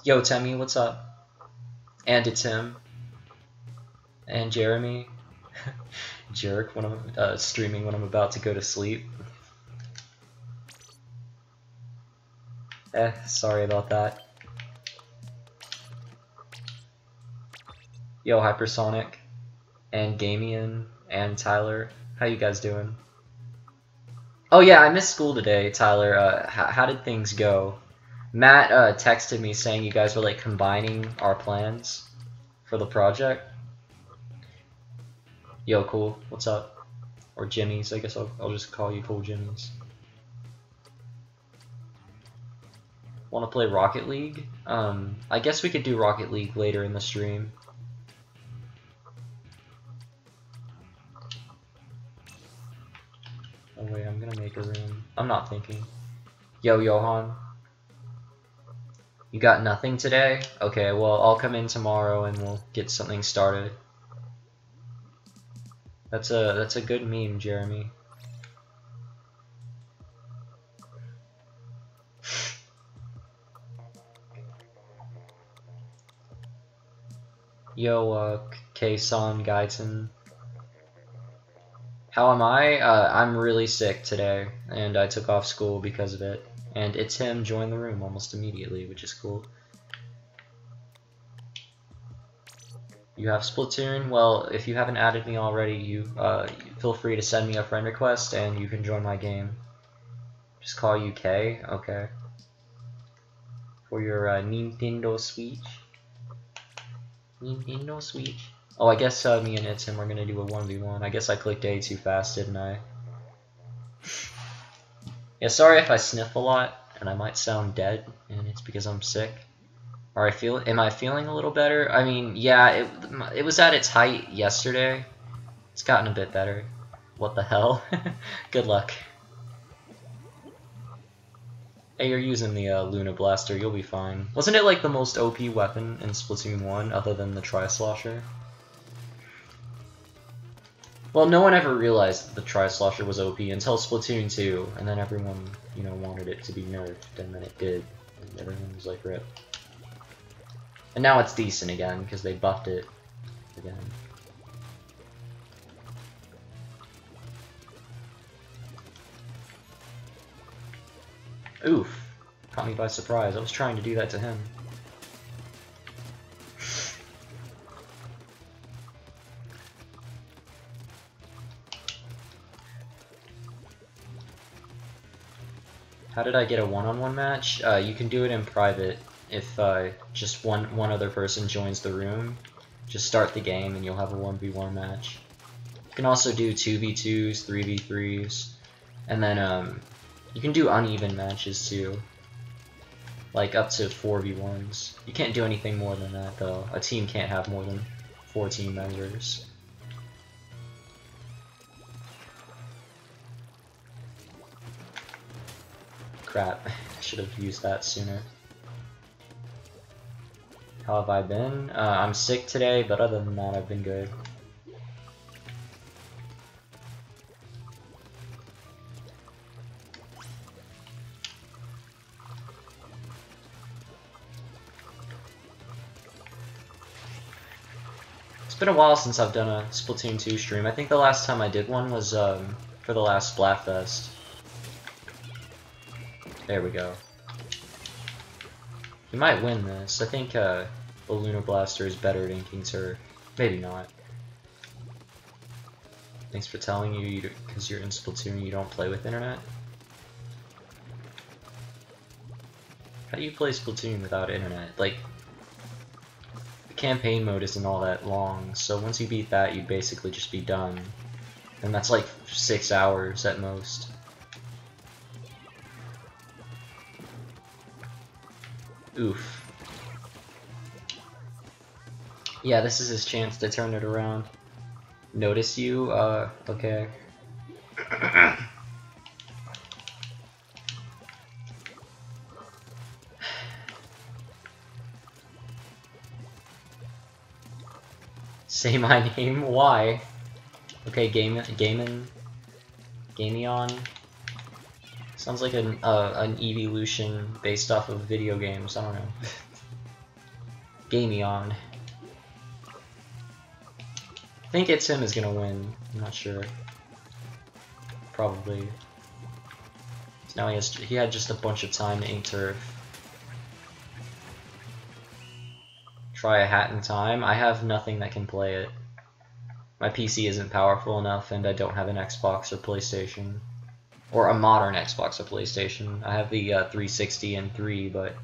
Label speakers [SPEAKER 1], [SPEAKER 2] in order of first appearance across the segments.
[SPEAKER 1] Yo, Temmie, what's up? And it's him. And Jeremy. Jerk, when I'm streaming when I'm about to go to sleep. Sorry about that. Yo, Hypersonic. And Gamian. And Tyler. How you guys doing? Oh yeah, I missed school today, Tyler. How did things go? Matt texted me saying you guys were like combining our plans for the project. Yo, cool. What's up? Or Jimmy's, I guess I'll just call you Cool Jimmy's. Want to play Rocket League? I guess we could do Rocket League later in the stream. Oh wait, I'm gonna make a room. I'm not thinking. Yo, Johan. You got nothing today? Okay, well, I'll come in tomorrow and we'll get something started. That's a good meme, Jeremy. Yo, K-san Gaiten. How am I? I'm really sick today, and I took off school because of it. And It's Him joined the room almost immediately, which is cool. You have Splatoon? Well, if you haven't added me already, you feel free to send me a friend request, and you can join my game. Just call you K? Okay. For your Nintendo Switch? Nintendo Switch? Oh, I guess me and It's Him are gonna do a 1v1. I guess I clicked A too fast, didn't I? Yeah, sorry if I sniff a lot, and I might sound dead, and it's because I'm sick. Or am I feeling a little better? I mean, yeah, it was at its height yesterday. It's gotten a bit better. What the hell? Good luck. Hey, you're using the Luna Blaster, you'll be fine. Wasn't it like the most OP weapon in Splatoon 1, other than the Tri-Slosher? Well, no one ever realized that the Tri-Slosher was OP until Splatoon 2, and then everyone, you know, wanted it to be nerfed, and then it did, and everyone was like, rip. And now it's decent again, because they buffed it again. Oof. Caught me by surprise. I was trying to do that to him. How did I get a one-on-one match? You can do it in private. If just one other person joins the room, just start the game and you'll have a 1v1 match. You can also do 2v2s, 3v3s, and then you can do uneven matches too, like up to 4v1s. You can't do anything more than that though. A team can't have more than 4 team members. Crap, I should have used that sooner. How have I been? I'm sick today, but other than that, I've been good. It's been a while since I've done a Splatoon 2 stream. I think the last time I did one was for the last Splatfest. There we go. You might win this. I think the Lunar Blaster is better at inking Turf. Maybe not. Thanks for telling you, because you're in Splatoon, you don't play with internet. How do you play Splatoon without internet? Like, the campaign mode isn't all that long, so once you beat that, you'd basically just be done. And that's like 6 hours at most. Oof. Yeah, this is his chance to turn it around. Notice you? Okay. Say my name? Why? Okay, Gamion. Sounds like an evolution based off of video games. I don't know. Gameon. I think It's Him is gonna win. I'm not sure. Probably. So now he had just a bunch of time to ink turf. Try a hat in time. I have nothing that can play it. My PC isn't powerful enough, and I don't have an Xbox or PlayStation. Or a modern Xbox or PlayStation. I have the 360 and 3, but...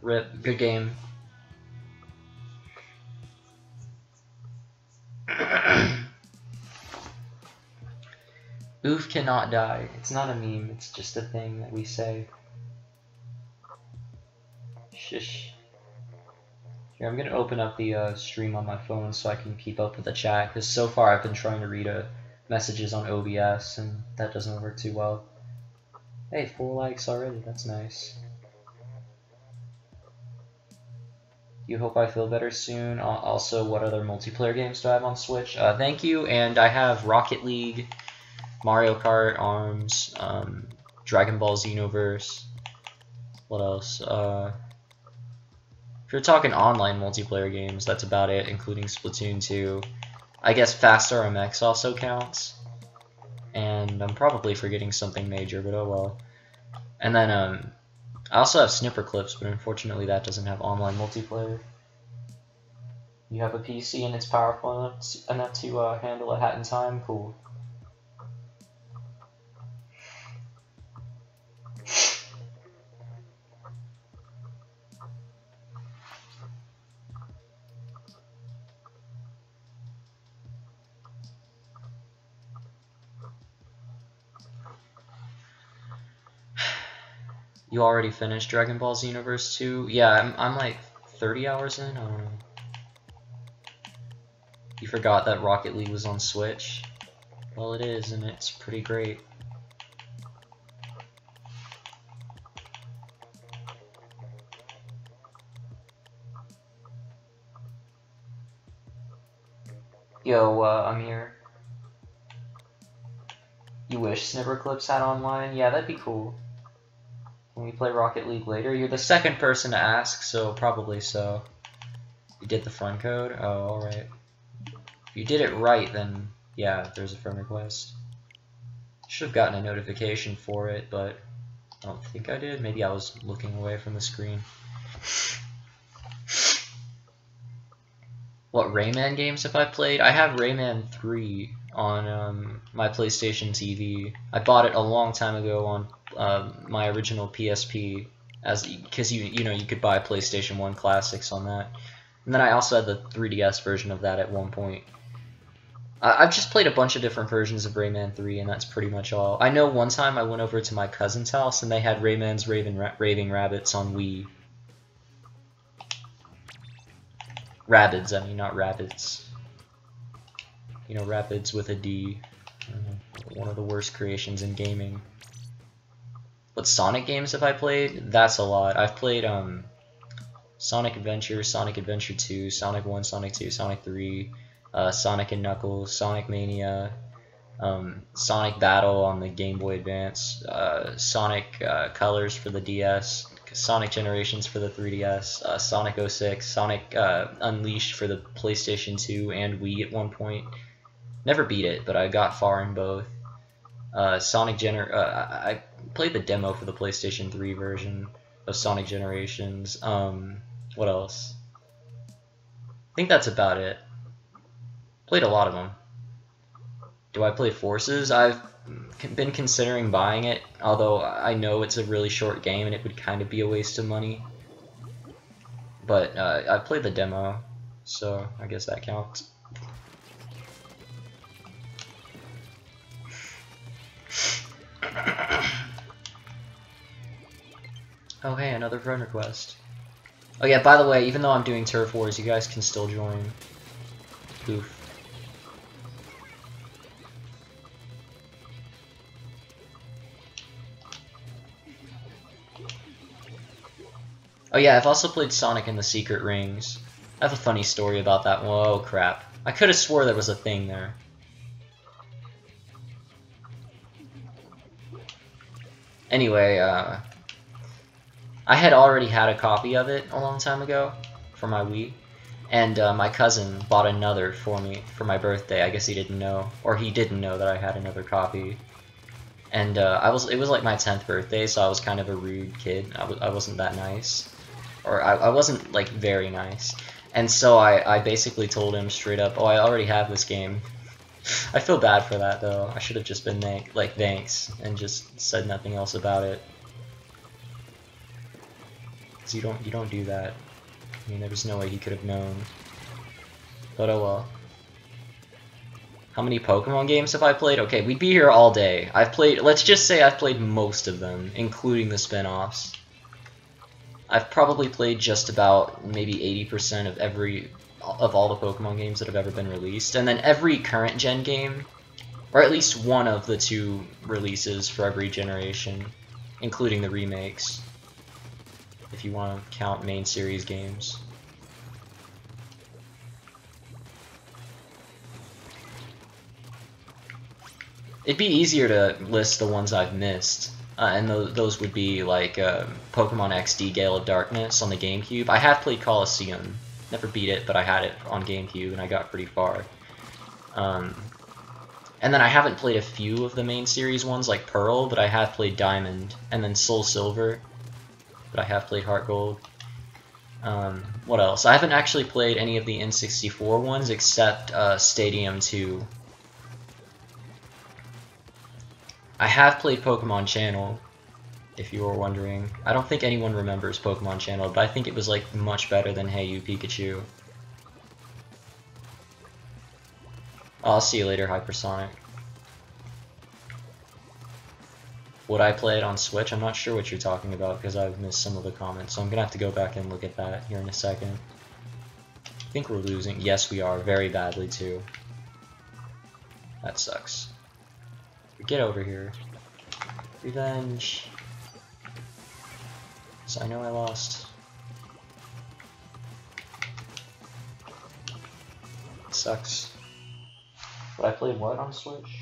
[SPEAKER 1] RIP. Good game. Oof cannot die. It's not a meme, it's just a thing that we say. Shish. Here, I'm gonna open up the stream on my phone so I can keep up with the chat, because so far I've been trying to read messages on OBS, and that doesn't work too well. Hey, 4 likes already, that's nice. You hope I feel better soon. Also, what other multiplayer games do I have on Switch? Thank you, and I have Rocket League, Mario Kart, ARMS, Dragon Ball Xenoverse. What else? If you're talking online multiplayer games, that's about it, including Splatoon 2. I guess Fast RMX also counts. And I'm probably forgetting something major, but oh well. And then, I also have Snipper Clips, but unfortunately that doesn't have online multiplayer. You have a PC and it's powerful enough to handle a hat in time? Cool. You already finished Dragon Ball Xenoverse 2? Yeah, I'm like 30 hours in? I don't know. You forgot that Rocket League was on Switch? Well, it is, and it's pretty great. Yo, Amir. You wish Snipper Clips had online? Yeah, that'd be cool. Can we play Rocket League later? You're the second person to ask, so probably so. You did the friend code? Oh, alright. If you did it right, then yeah, there's a friend request. Should have gotten a notification for it, but I don't think I did. Maybe I was looking away from the screen. What Rayman games have I played? I have Rayman 3 on my PlayStation TV. I bought it a long time ago on my original PSP, because you know you could buy PlayStation 1 classics on that. And then I also had the 3DS version of that at one point. I've just played a bunch of different versions of Rayman 3, and that's pretty much all. I know one time I went over to my cousin's house, and they had Rayman's Raving Rabbids on Wii. Rabbids, I mean, not rabbits. You know, Rabbids with a D. One of the worst creations in gaming. What Sonic games have I played? That's a lot. I've played Sonic Adventure, Sonic Adventure 2, Sonic 1, Sonic 2, Sonic 3, Sonic and Knuckles, Sonic Mania, Sonic Battle on the Game Boy Advance, Sonic Colors for the DS, Sonic Generations for the 3DS, Sonic 06, Sonic Unleashed for the PlayStation 2 and Wii at one point. Never beat it, but I got far in both. I played the demo for the PlayStation 3 version of Sonic Generations. What else? I think that's about it. Played a lot of them. Do I play Forces? I've been considering buying it, although I know it's a really short game and it would kind of be a waste of money. But I played the demo, so I guess that counts. Oh hey, another friend request. Oh yeah, by the way, even though I'm doing Turf Wars, you guys can still join. Oof. Oh yeah, I've also played Sonic and the Secret Rings. I have a funny story about that. Whoa, crap. I could have swore there was a thing there. Anyway, I had already had a copy of it a long time ago for my Wii, and my cousin bought another for me for my birthday. I guess he didn't know, or he didn't know that I had another copy. And it was like my 10th birthday, so I was kind of a rude kid. I wasn't that nice, or I wasn't like very nice. And so I basically told him straight up, oh, I already have this game. I feel bad for that though. I should have just been thanks, and just said nothing else about it. 'Cause you don't do that. I mean, there was no way he could have known. But oh well. How many Pokemon games have I played? Okay, we'd be here all day. Let's just say I've played most of them, including the spin-offs. I've probably played just about maybe 80% of all the Pokemon games that have ever been released, and then every current gen game, or at least one of the 2 releases for every generation, including the remakes, if you want to count main series games. It'd be easier to list the ones I've missed, and those would be like Pokemon XD Gale of Darkness on the GameCube. I have played Colosseum. Never beat it, but I had it on GameCube, and I got pretty far. And then I haven't played a few of the main series ones, like Pearl, but I have played Diamond, and then Soul Silver, but I have played Heart Gold. What else? I haven't actually played any of the N64 ones, except Stadium 2. I have played Pokemon Channel, if you were wondering. I don't think anyone remembers Pokemon Channel, but I think it was like much better than Hey You Pikachu. I'll see you later, Hypersonic. Would I play it on Switch? I'm not sure what you're talking about because I've missed some of the comments, so I'm gonna have to go back and look at that here in a second. I think we're losing. Yes, we are, very badly too. That sucks. Get over here. Revenge. So I know I lost. It sucks. But I played what on Switch?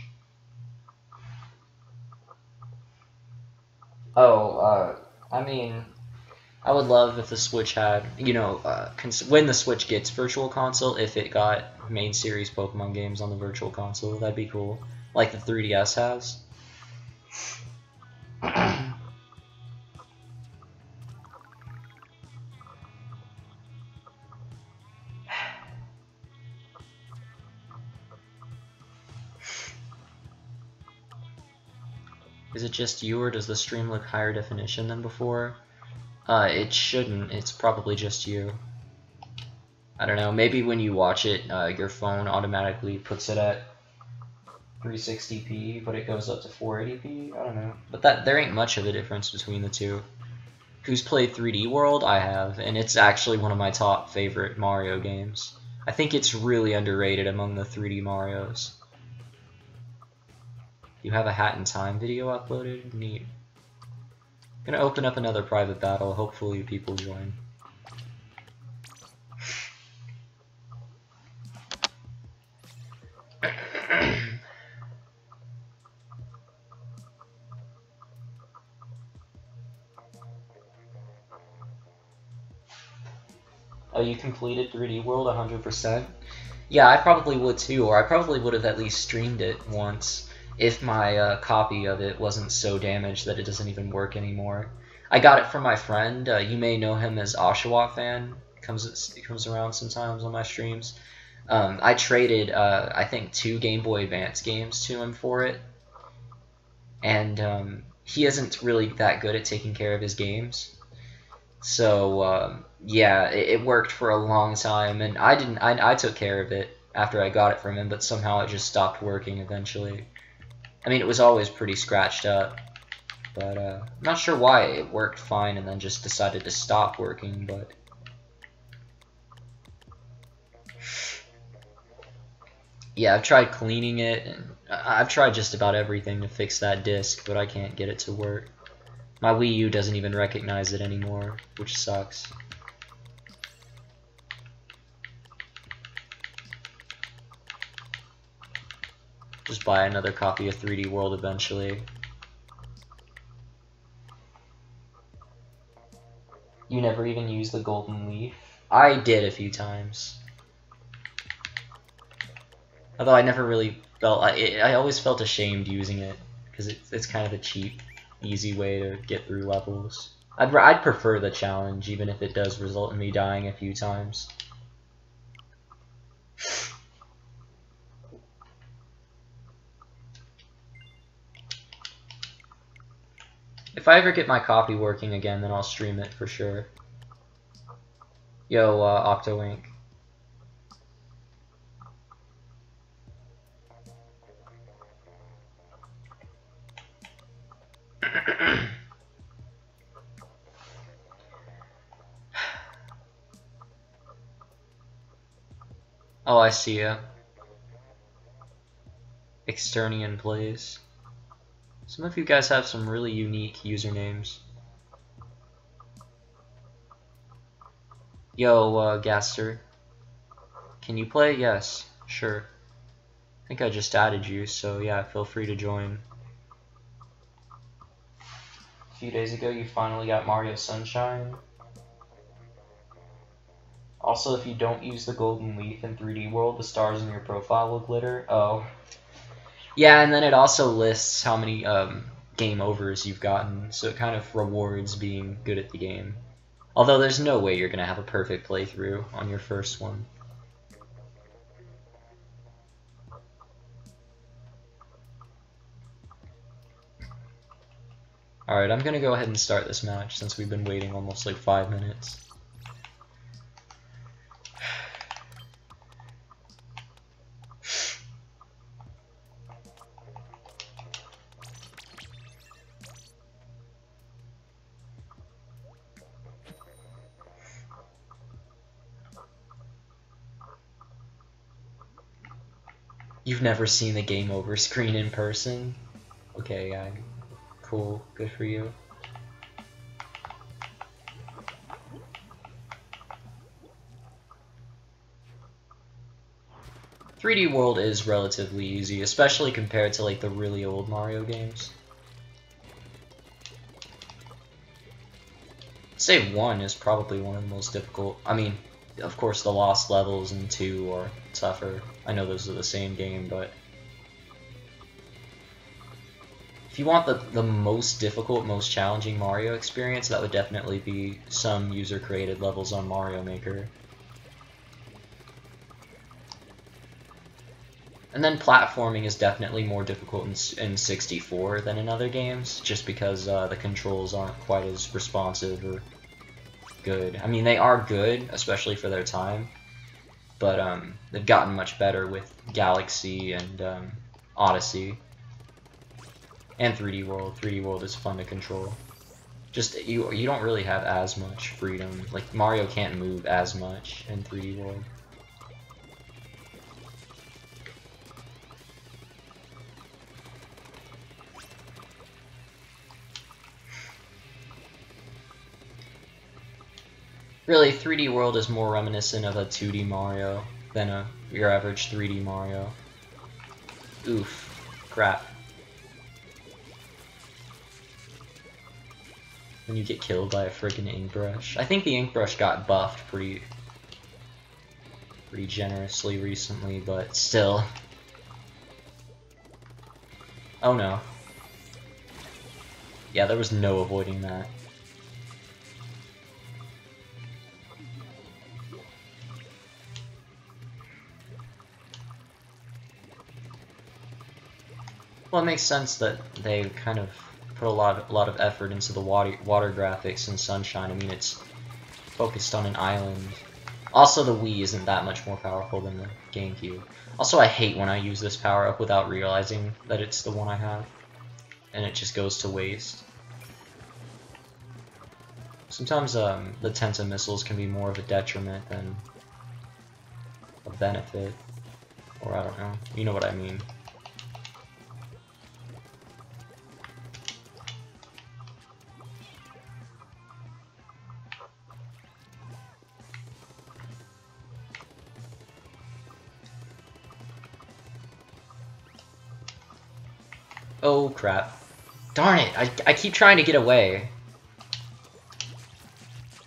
[SPEAKER 1] Oh, I mean, I would love if the Switch had, you know, when the Switch gets Virtual Console, if it got main series Pokemon games on the Virtual Console, that'd be cool. Like the 3DS has. Is it just you, or does the stream look higher definition than before? It shouldn't. It's probably just you. I don't know. Maybe when you watch it, your phone automatically puts it at 360p, but it goes up to 480p. I don't know. But there ain't much of a difference between the two. Who's played 3D World? I have, and it's actually one of my top favorite Mario games. I think it's really underrated among the 3D Marios. You have a Hat in Time video uploaded? Neat. I'm gonna open up another private battle. Hopefully people join. Oh, you completed 3D World 100%? Yeah, I probably would too, or I probably would have at least streamed it once if my copy of it wasn't so damaged that it doesn't even work anymore. I got it from my friend. You may know him as Oshawa Fan. Comes around sometimes on my streams. I traded, I think, 2 Game Boy Advance games to him for it, and he isn't really that good at taking care of his games. So yeah, it worked for a long time, and I took care of it after I got it from him, but somehow it just stopped working eventually. I mean, it was always pretty scratched up, but I'm not sure why it worked fine and then just decided to stop working, but yeah, I've tried cleaning it, and I've tried just about everything to fix that disc, but I can't get it to work. My Wii U doesn't even recognize it anymore, which sucks. Just buy another copy of 3D World eventually. You never even used the golden leaf? I did a few times. Although I never really felt... I always felt ashamed using it, because it's kind of a cheap, easy way to get through levels. I'd prefer the challenge, even if it does result in me dying a few times. If I ever get my copy working again, then I'll stream it for sure. Yo, Octoink. Oh, I see ya. Externian plays. Some of you guys have some really unique usernames. Yo, Gaster. Can you play? Yes, sure. I think I just added you, so yeah, feel free to join. A few days ago, you finally got Mario Sunshine. Also, if you don't use the golden leaf in 3D World, the stars in your profile will glitter. Oh. Yeah, and then it also lists how many game overs you've gotten, so it kind of rewards being good at the game. Although there's no way you're going to have a perfect playthrough on your first one. Alright, I'm going to go ahead and start this match since we've been waiting almost like 5 minutes. You've never seen the game over screen in person? Okay, yeah, cool, good for you. "3D World" is relatively easy, especially compared to like the really old Mario games. I'd say 1 is probably one of the most difficult. I mean, of course the lost levels in 2 are tougher. I know those are the same game, but if you want the most difficult, most challenging Mario experience, that would definitely be some user-created levels on Mario Maker. And then platforming is definitely more difficult in 64 than in other games, just because the controls aren't quite as responsive or good. I mean, they are good, especially for their time, but they've gotten much better with Galaxy and Odyssey. And 3D World. 3D World is fun to control. Just, you don't really have as much freedom. Like, Mario can't move as much in 3D World. Really, 3D World is more reminiscent of a 2D Mario than your average 3D Mario. Oof. Crap. When you get killed by a freaking ink brush. I think the ink brush got buffed pretty generously recently, but still. Oh no. Yeah, there was no avoiding that. Well, it makes sense that they kind of put a lot of effort into the water graphics in Sunshine. I mean, it's focused on an island. Also, the Wii isn't that much more powerful than the GameCube. Also, I hate when I use this power-up without realizing that it's the one I have, and it just goes to waste. Sometimes the Tenta missiles can be more of a detriment than a benefit, or I don't know. You know what I mean. Oh crap. Darn it, I keep trying to get away.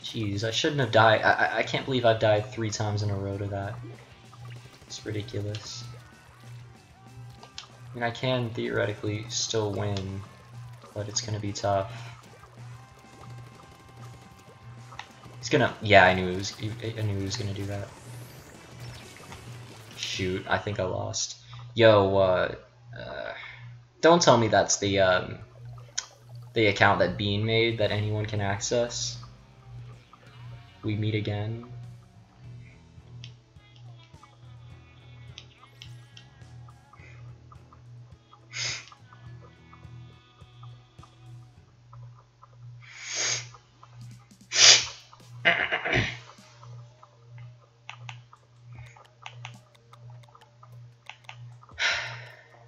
[SPEAKER 1] Jeez, I shouldn't have died. I can't believe I've died 3 times in a row to that. It's ridiculous. I mean, I can theoretically still win, but it's gonna be tough. He's gonna. Yeah, I knew he was gonna do that. Shoot, I think I lost. Yo, don't tell me that's the account that Bean made that anyone can access. We meet again.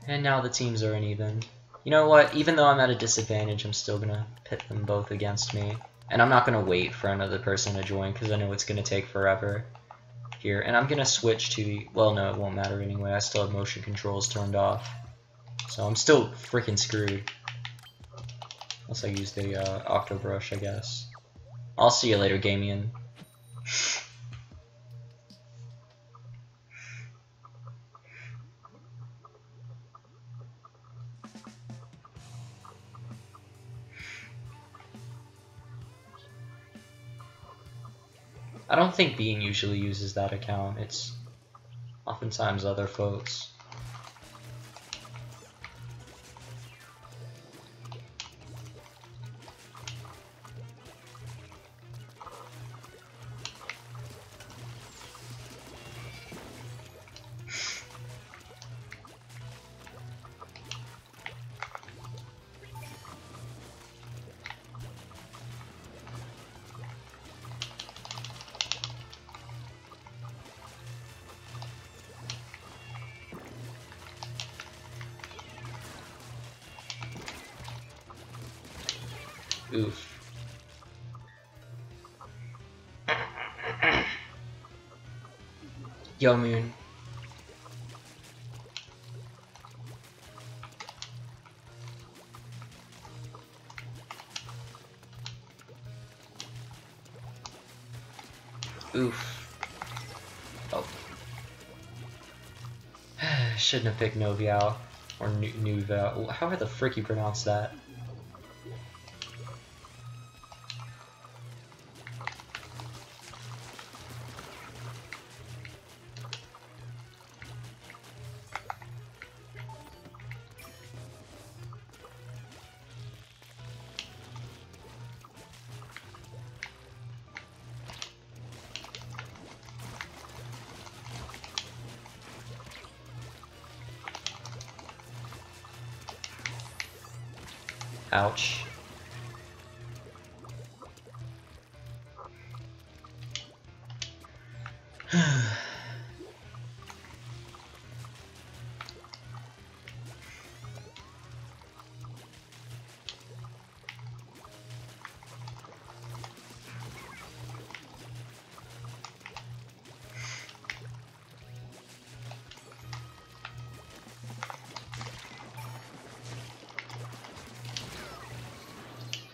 [SPEAKER 1] And now the teams are uneven. You know what? Even though I'm at a disadvantage, I'm still gonna pit them both against me. And I'm not gonna wait for another person to join because I know it's gonna take forever here. And I'm gonna switch to the. Well, no, it won't matter anyway. I still have motion controls turned off. So I'm still freaking screwed. Unless I use the Octo Brush, I guess. I'll see you later, Gamian. I don't think Bean usually uses that account. It's oftentimes other folks. Oof. Yo, Moon. Oof. Oh. Shouldn't have picked Noviao. Or Nuval. How the frick you pronounce that? Ouch.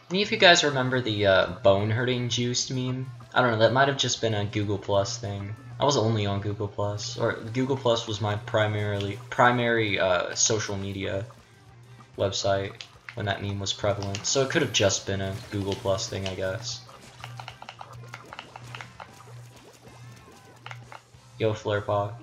[SPEAKER 1] Any of you guys remember the bone hurting juiced meme? I don't know, that might have just been a Google Plus thing. I was only on Google Plus, or Google Plus was my primary social media website when that meme was prevalent. So it could have just been a Google Plus thing, I guess. Yo, Flarepaw.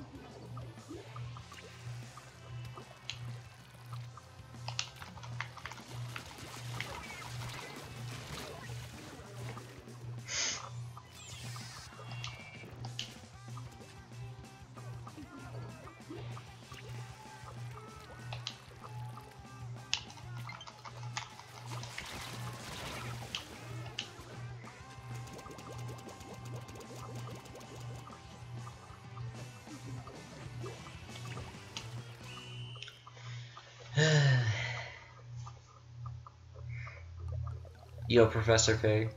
[SPEAKER 1] Yo, Professor Pig.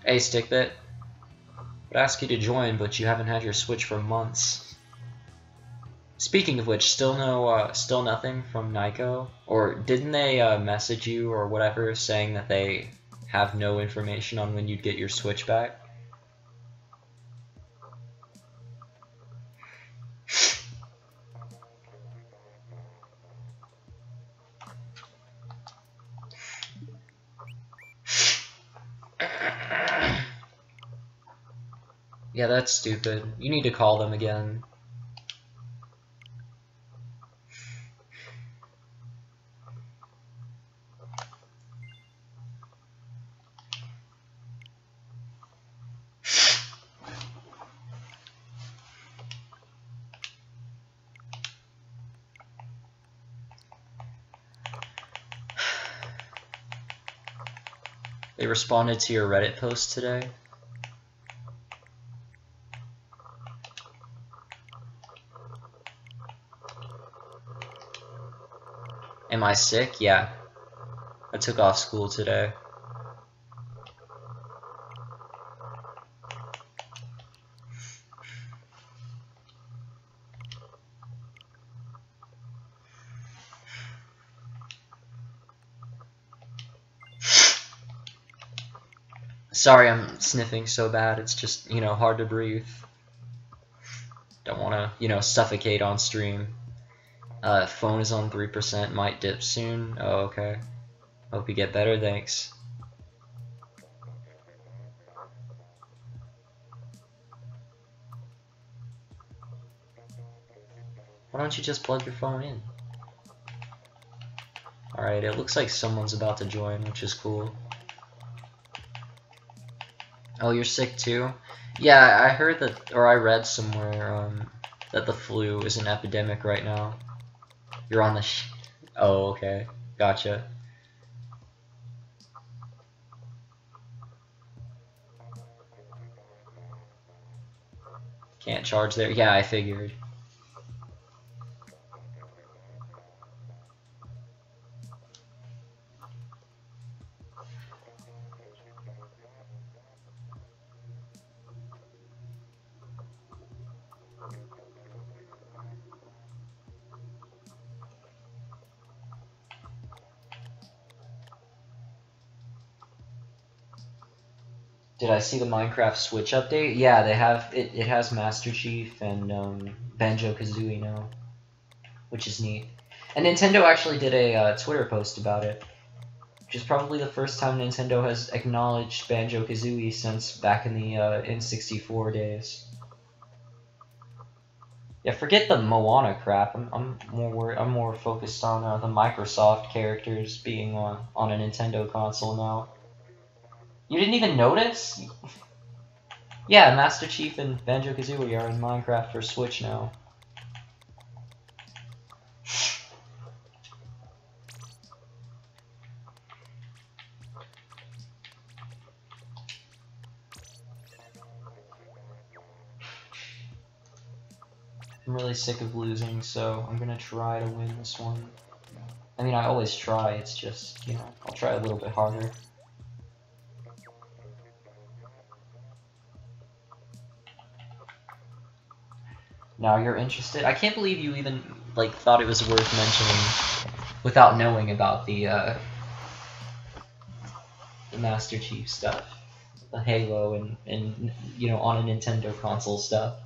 [SPEAKER 1] Hey, Stickbit. I'd ask you to join, but you haven't had your Switch for months. Speaking of which, still nothing from Nyko? Or didn't they message you or whatever saying that they have no information on when you'd get your Switch back? Yeah, that's stupid. You need to call them again. They responded to your Reddit post today. Am I sick? Yeah. I took off school today. Sorry I'm sniffing so bad, it's just, hard to breathe. Don't want to, suffocate on stream. Phone is on 3%, might dip soon. Oh, okay. Hope you get better, thanks. Why don't you just plug your phone in? Alright, it looks like someone's about to join, which is cool. Oh, you're sick too? Yeah, I heard that, or I read somewhere, that the flu is an epidemic right now. You're on the Oh, okay. Gotcha. Can't charge there. Yeah, I figured. Did I see the Minecraft Switch update? Yeah, they have it. It has Master Chief and Banjo-Kazooie now, which is neat. And Nintendo actually did a Twitter post about it, which is probably the first time Nintendo has acknowledged Banjo-Kazooie since back in the N64 days. Yeah, forget the Moana crap. I'm more focused on the Microsoft characters being on a Nintendo console now. You didn't even notice? Yeah, Master Chief and Banjo-Kazooie are in Minecraft for Switch now. I'm really sick of losing, so I'm gonna try to win this one. I mean, I always try, it's just, I'll try a little bit harder. Now you're interested? I can't believe you even, thought it was worth mentioning without knowing about the Master Chief stuff. The Halo and on a Nintendo console stuff.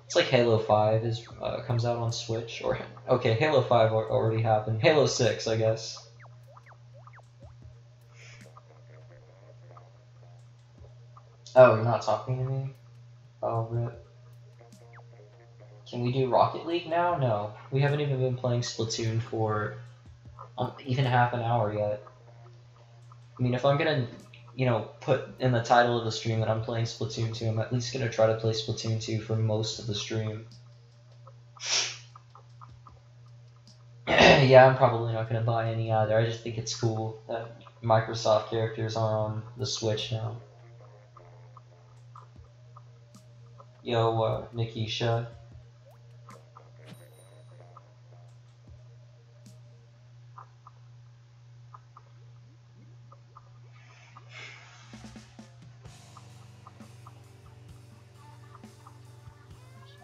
[SPEAKER 1] It's like Halo 5 comes out on Switch, or okay, Halo 5 already happened. Halo 6, I guess. Oh, you're not talking to me? Oh, rip. Can we do Rocket League now? No. We haven't even been playing Splatoon for even half an hour yet. I mean, if I'm gonna, put in the title of the stream that I'm playing Splatoon 2, I'm at least gonna try to play Splatoon 2 for most of the stream. Yeah, I'm probably not gonna buy any either. I just think it's cool that Microsoft characters are on the Switch now. Yo, Nikisha.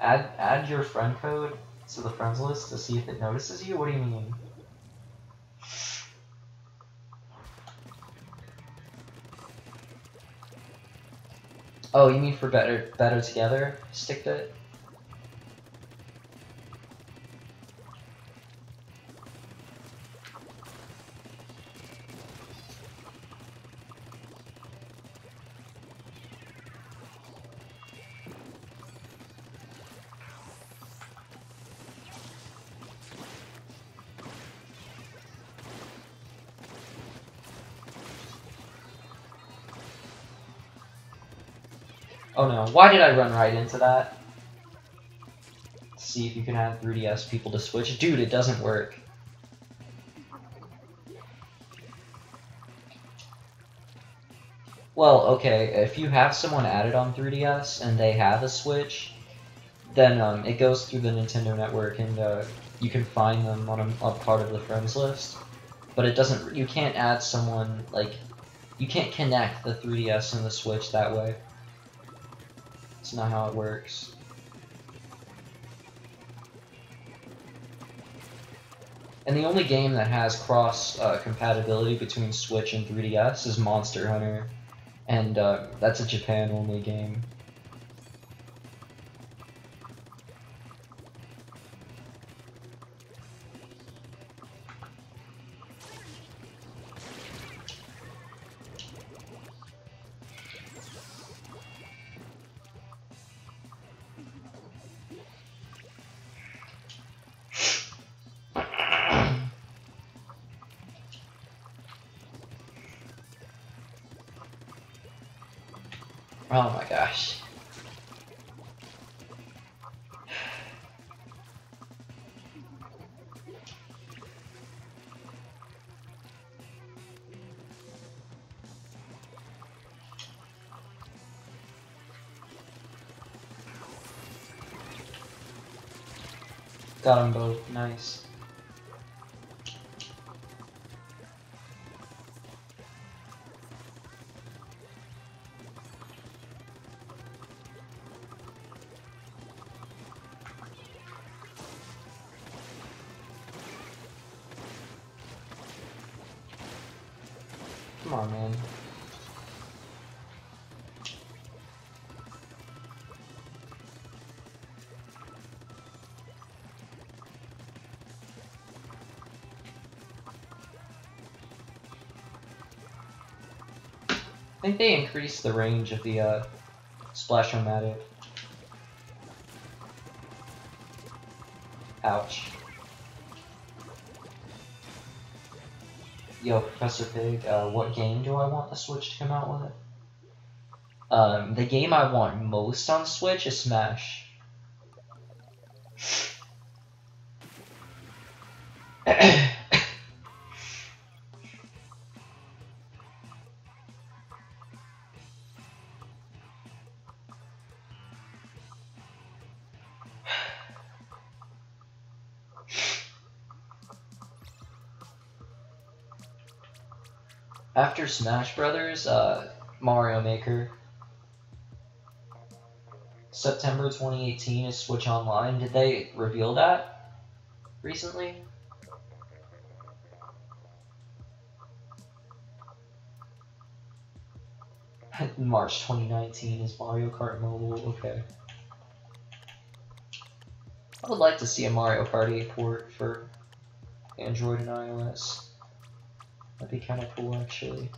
[SPEAKER 1] Add your friend code to the friends list to see if it notices you? What do you mean? Oh, you mean for better together? Stick it? Oh no, why did I run right into that? See if you can add 3DS people to Switch. Dude, it doesn't work. Well, okay, if you have someone added on 3DS and they have a Switch, then it goes through the Nintendo Network and you can find them on a part of the friends list. But it doesn't, you can't add someone, like, you can't connect the 3DS and the Switch that way. That's not how it works. And the only game that has cross compatibility between Switch and 3DS is Monster Hunter, and that's a Japan-only game. Oh my gosh. Got them both, nice. Come on, man. I think they increased the range of the Splash-O-Matic. Ouch. Yo, Professor Pig, what game do I want the Switch to come out with? The game I want most on Switch is Smash. After Smash Brothers, Mario Maker. September 2018 is Switch Online. Did they reveal that recently? March 2019 is Mario Kart Mobile. Okay. I would like to see a Mario Party port for Android and iOS. That'd be kind of cool, actually.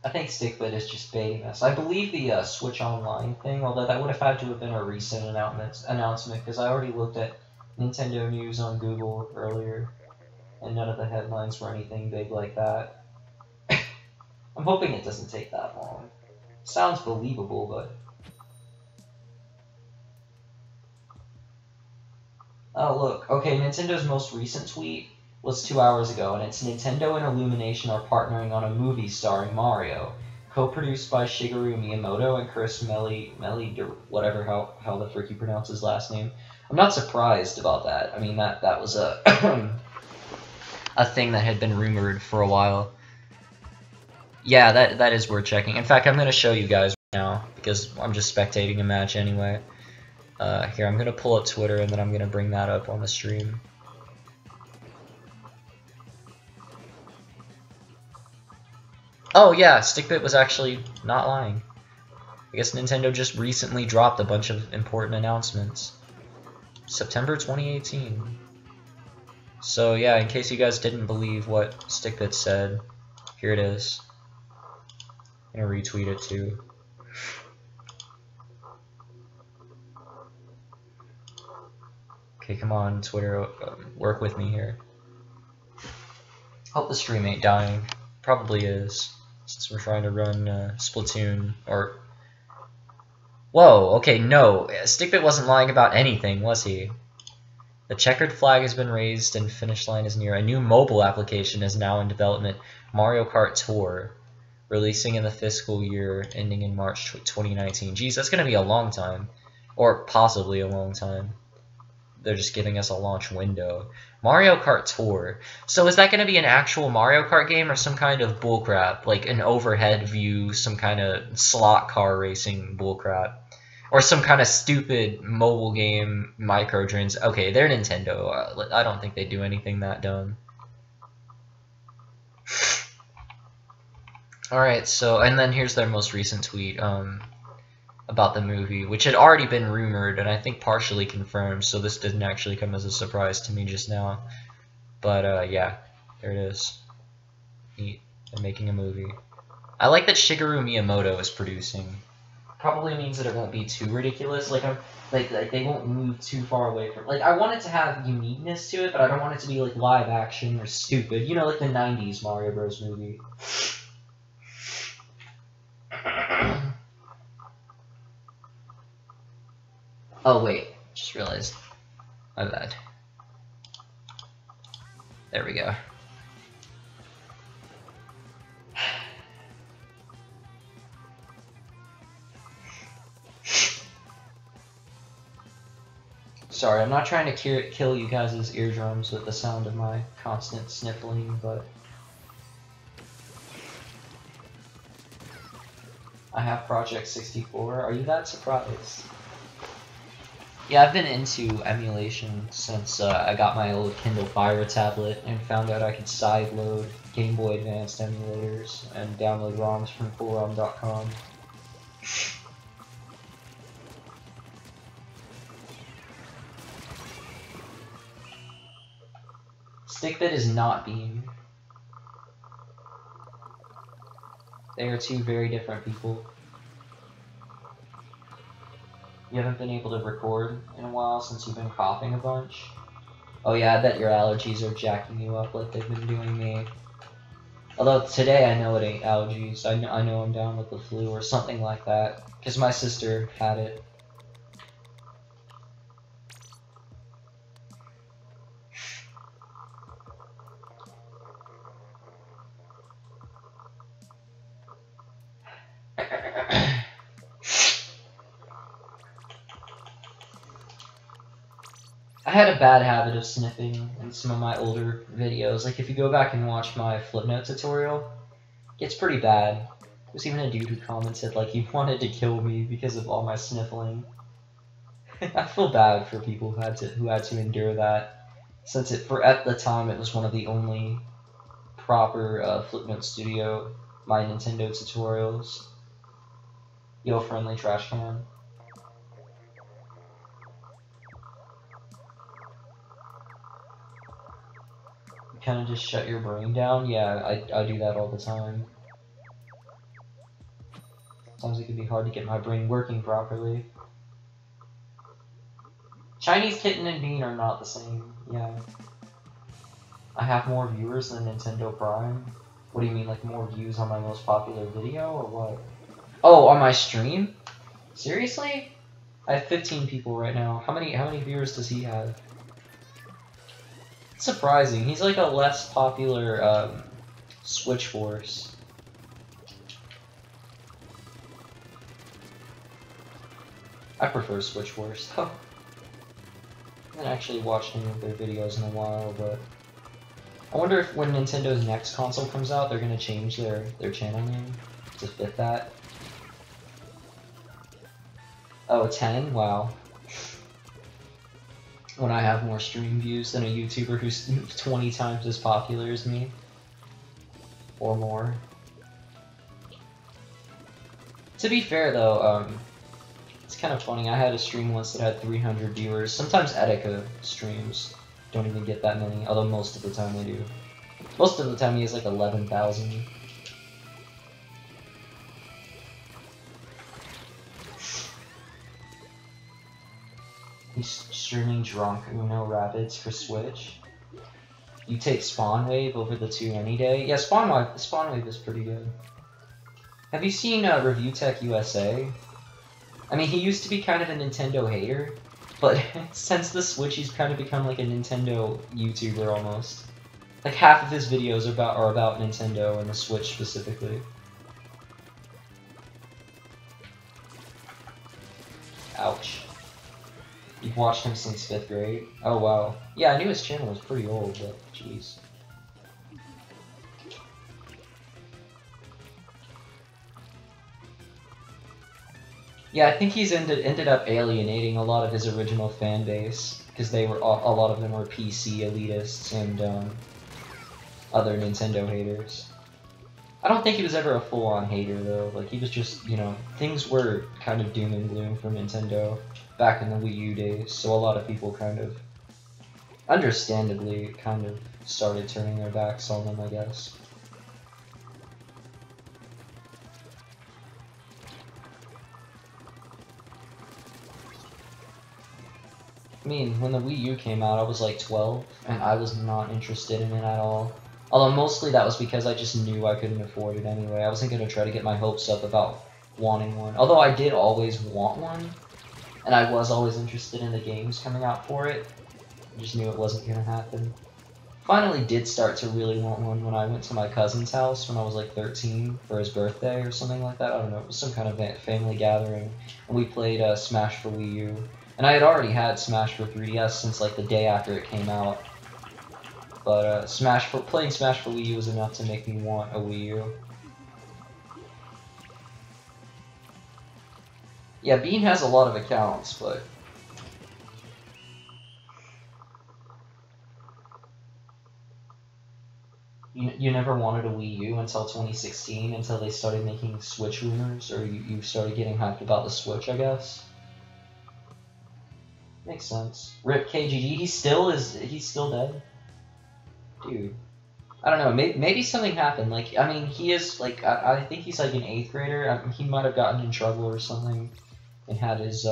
[SPEAKER 1] I think Stickbit is just baiting us. I believe the Switch Online thing, although that would have had to have been a recent announcement, because I already looked at Nintendo News on Google earlier, and none of the headlines were anything big like that. I'm hoping it doesn't take that long. Sounds believable, but... Oh, look. Okay, Nintendo's most recent tweet was 2 hours ago, and it's Nintendo and Illumination are partnering on a movie starring Mario, co-produced by Shigeru Miyamoto and Chris Melly, whatever how the frick you pronounce his last name. I'm not surprised about that. I mean, that was a... a thing that had been rumored for a while. Yeah, that is worth checking. In fact, I'm going to show you guys right now, because I'm just spectating a match anyway. Here, I'm going to pull up Twitter, and then I'm going to bring that up on the stream. Oh yeah, Stickbit was actually not lying. I guess Nintendo just recently dropped a bunch of important announcements. September 2018. So yeah, in case you guys didn't believe what Stickbit said, here it is. I'm gonna retweet it too. Okay, come on, Twitter, work with me here. Hope the stream ain't dying. Probably is, since we're trying to run Splatoon, or... Whoa, okay, no, Stickbit wasn't lying about anything, was he? The checkered flag has been raised and finish line is near. A new mobile application is now in development, Mario Kart Tour, releasing in the fiscal year ending in March 2019. Geez, that's going to be a long time. Or possibly a long time. They're just giving us a launch window. Mario Kart Tour. So is that going to be an actual Mario Kart game or some kind of bullcrap? Like an overhead view, some kind of slot car racing bullcrap? Or some kind of stupid mobile game microtrans. Okay, they're Nintendo. I don't think they do anything that dumb. Alright, so, and then here's their most recent tweet about the movie, which had already been rumored and I think partially confirmed, so this didn't actually come as a surprise to me just now. But yeah, there it is. Neat. They're making a movie. I like that Shigeru Miyamoto is producing. Probably means that it won't be too ridiculous. Like they won't move too far away from. Like I want it to have uniqueness to it, but I don't want it to be like live action or stupid. You know, like the '90s Mario Bros. Movie. Oh wait, just realized. My bad. There we go. Sorry, I'm not trying to kill you guys' eardrums with the sound of my constant sniffling, but... I have Project 64. Are you that surprised? Yeah, I've been into emulation since I got my old Kindle Fire tablet and found out I could sideload Game Boy Advanced emulators and download ROMs from coolrom.com. Stickbit is not Beam. They are two very different people. You haven't been able to record in a while since you've been coughing a bunch. Oh yeah, I bet your allergies are jacking you up like they've been doing me. Although today I know it ain't allergies. I know I'm down with the flu or something like that. Because my sister had it. I had a bad habit of sniffing in some of my older videos. Like if you go back and watch my Flipnote tutorial, it's pretty bad. There was even a dude who commented like he wanted to kill me because of all my sniffling. I feel bad for people who had to endure that, since at the time it was one of the only proper Flipnote Studio My Nintendo tutorials. Yo, friendly trash can. Kind of just shut your brain down? Yeah, I do that all the time. Sometimes it can be hard to get my brain working properly. Chinese Kitten and Bean are not the same, yeah. I have more viewers than Nintendo Prime? What do you mean, like more views on my most popular video, or what? Oh, on my stream? Seriously? I have 15 people right now. How many viewers does he have? It's surprising. He's like a less popular Switch Force. I prefer Switch Force though. I haven't actually watched any of their videos in a while, but I wonder if when Nintendo's next console comes out, they're gonna change their channel name to fit that. Oh, 10? Wow. When I have more stream views than a YouTuber who's 20 times as popular as me. Or more. To be fair though, it's kind of funny. I had a stream once that had 300 viewers. Sometimes Etika streams don't even get that many, although most of the time they do. Most of the time he has like 11,000. He's streaming drunk Uno Rapids for Switch. You take Spawn Wave over the 2 any day? Yeah, Spawn Wave is pretty good. Have you seen Review Tech USA? I mean, he used to be kind of a Nintendo hater, but since the Switch, he's kind of become like a Nintendo YouTuber almost. Like half of his videos are about Nintendo and the Switch specifically. Ouch. You've watched him since 5th grade? Oh wow. Yeah, I knew his channel was pretty old, but jeez. Yeah, I think he's ended up alienating a lot of his original fan base, because a lot of them were PC elitists and other Nintendo haters. I don't think he was ever a full-on hater though. Like he was just, you know, things were kind of doom and gloom for Nintendo back in the Wii U days, so a lot of people kind of, understandably, kind of started turning their backs on them, I guess. I mean, when the Wii U came out, I was like 12, and I was not interested in it at all. Although mostly that was because I just knew I couldn't afford it anyway. I wasn't going to try to get my hopes up about wanting one. Although I did always want one, and I was always interested in the games coming out for it. I just knew it wasn't going to happen. Finally did start to really want one when I went to my cousin's house when I was like 13 for his birthday or something like that. I don't know, it was some kind of family gathering, and we played Smash for Wii U. And I had already had Smash for 3DS since like the day after it came out. But playing Smash for Wii U was enough to make me want a Wii U. Yeah, Bean has a lot of accounts, but... You never wanted a Wii U until 2016, until they started making Switch rumors, or you started getting hyped about the Switch, I guess? Makes sense. Rip KGG, he's still dead? Dude. I don't know, maybe something happened, like, I mean, he is, like, I think he's like an 8th grader, he might have gotten in trouble or something, and had his,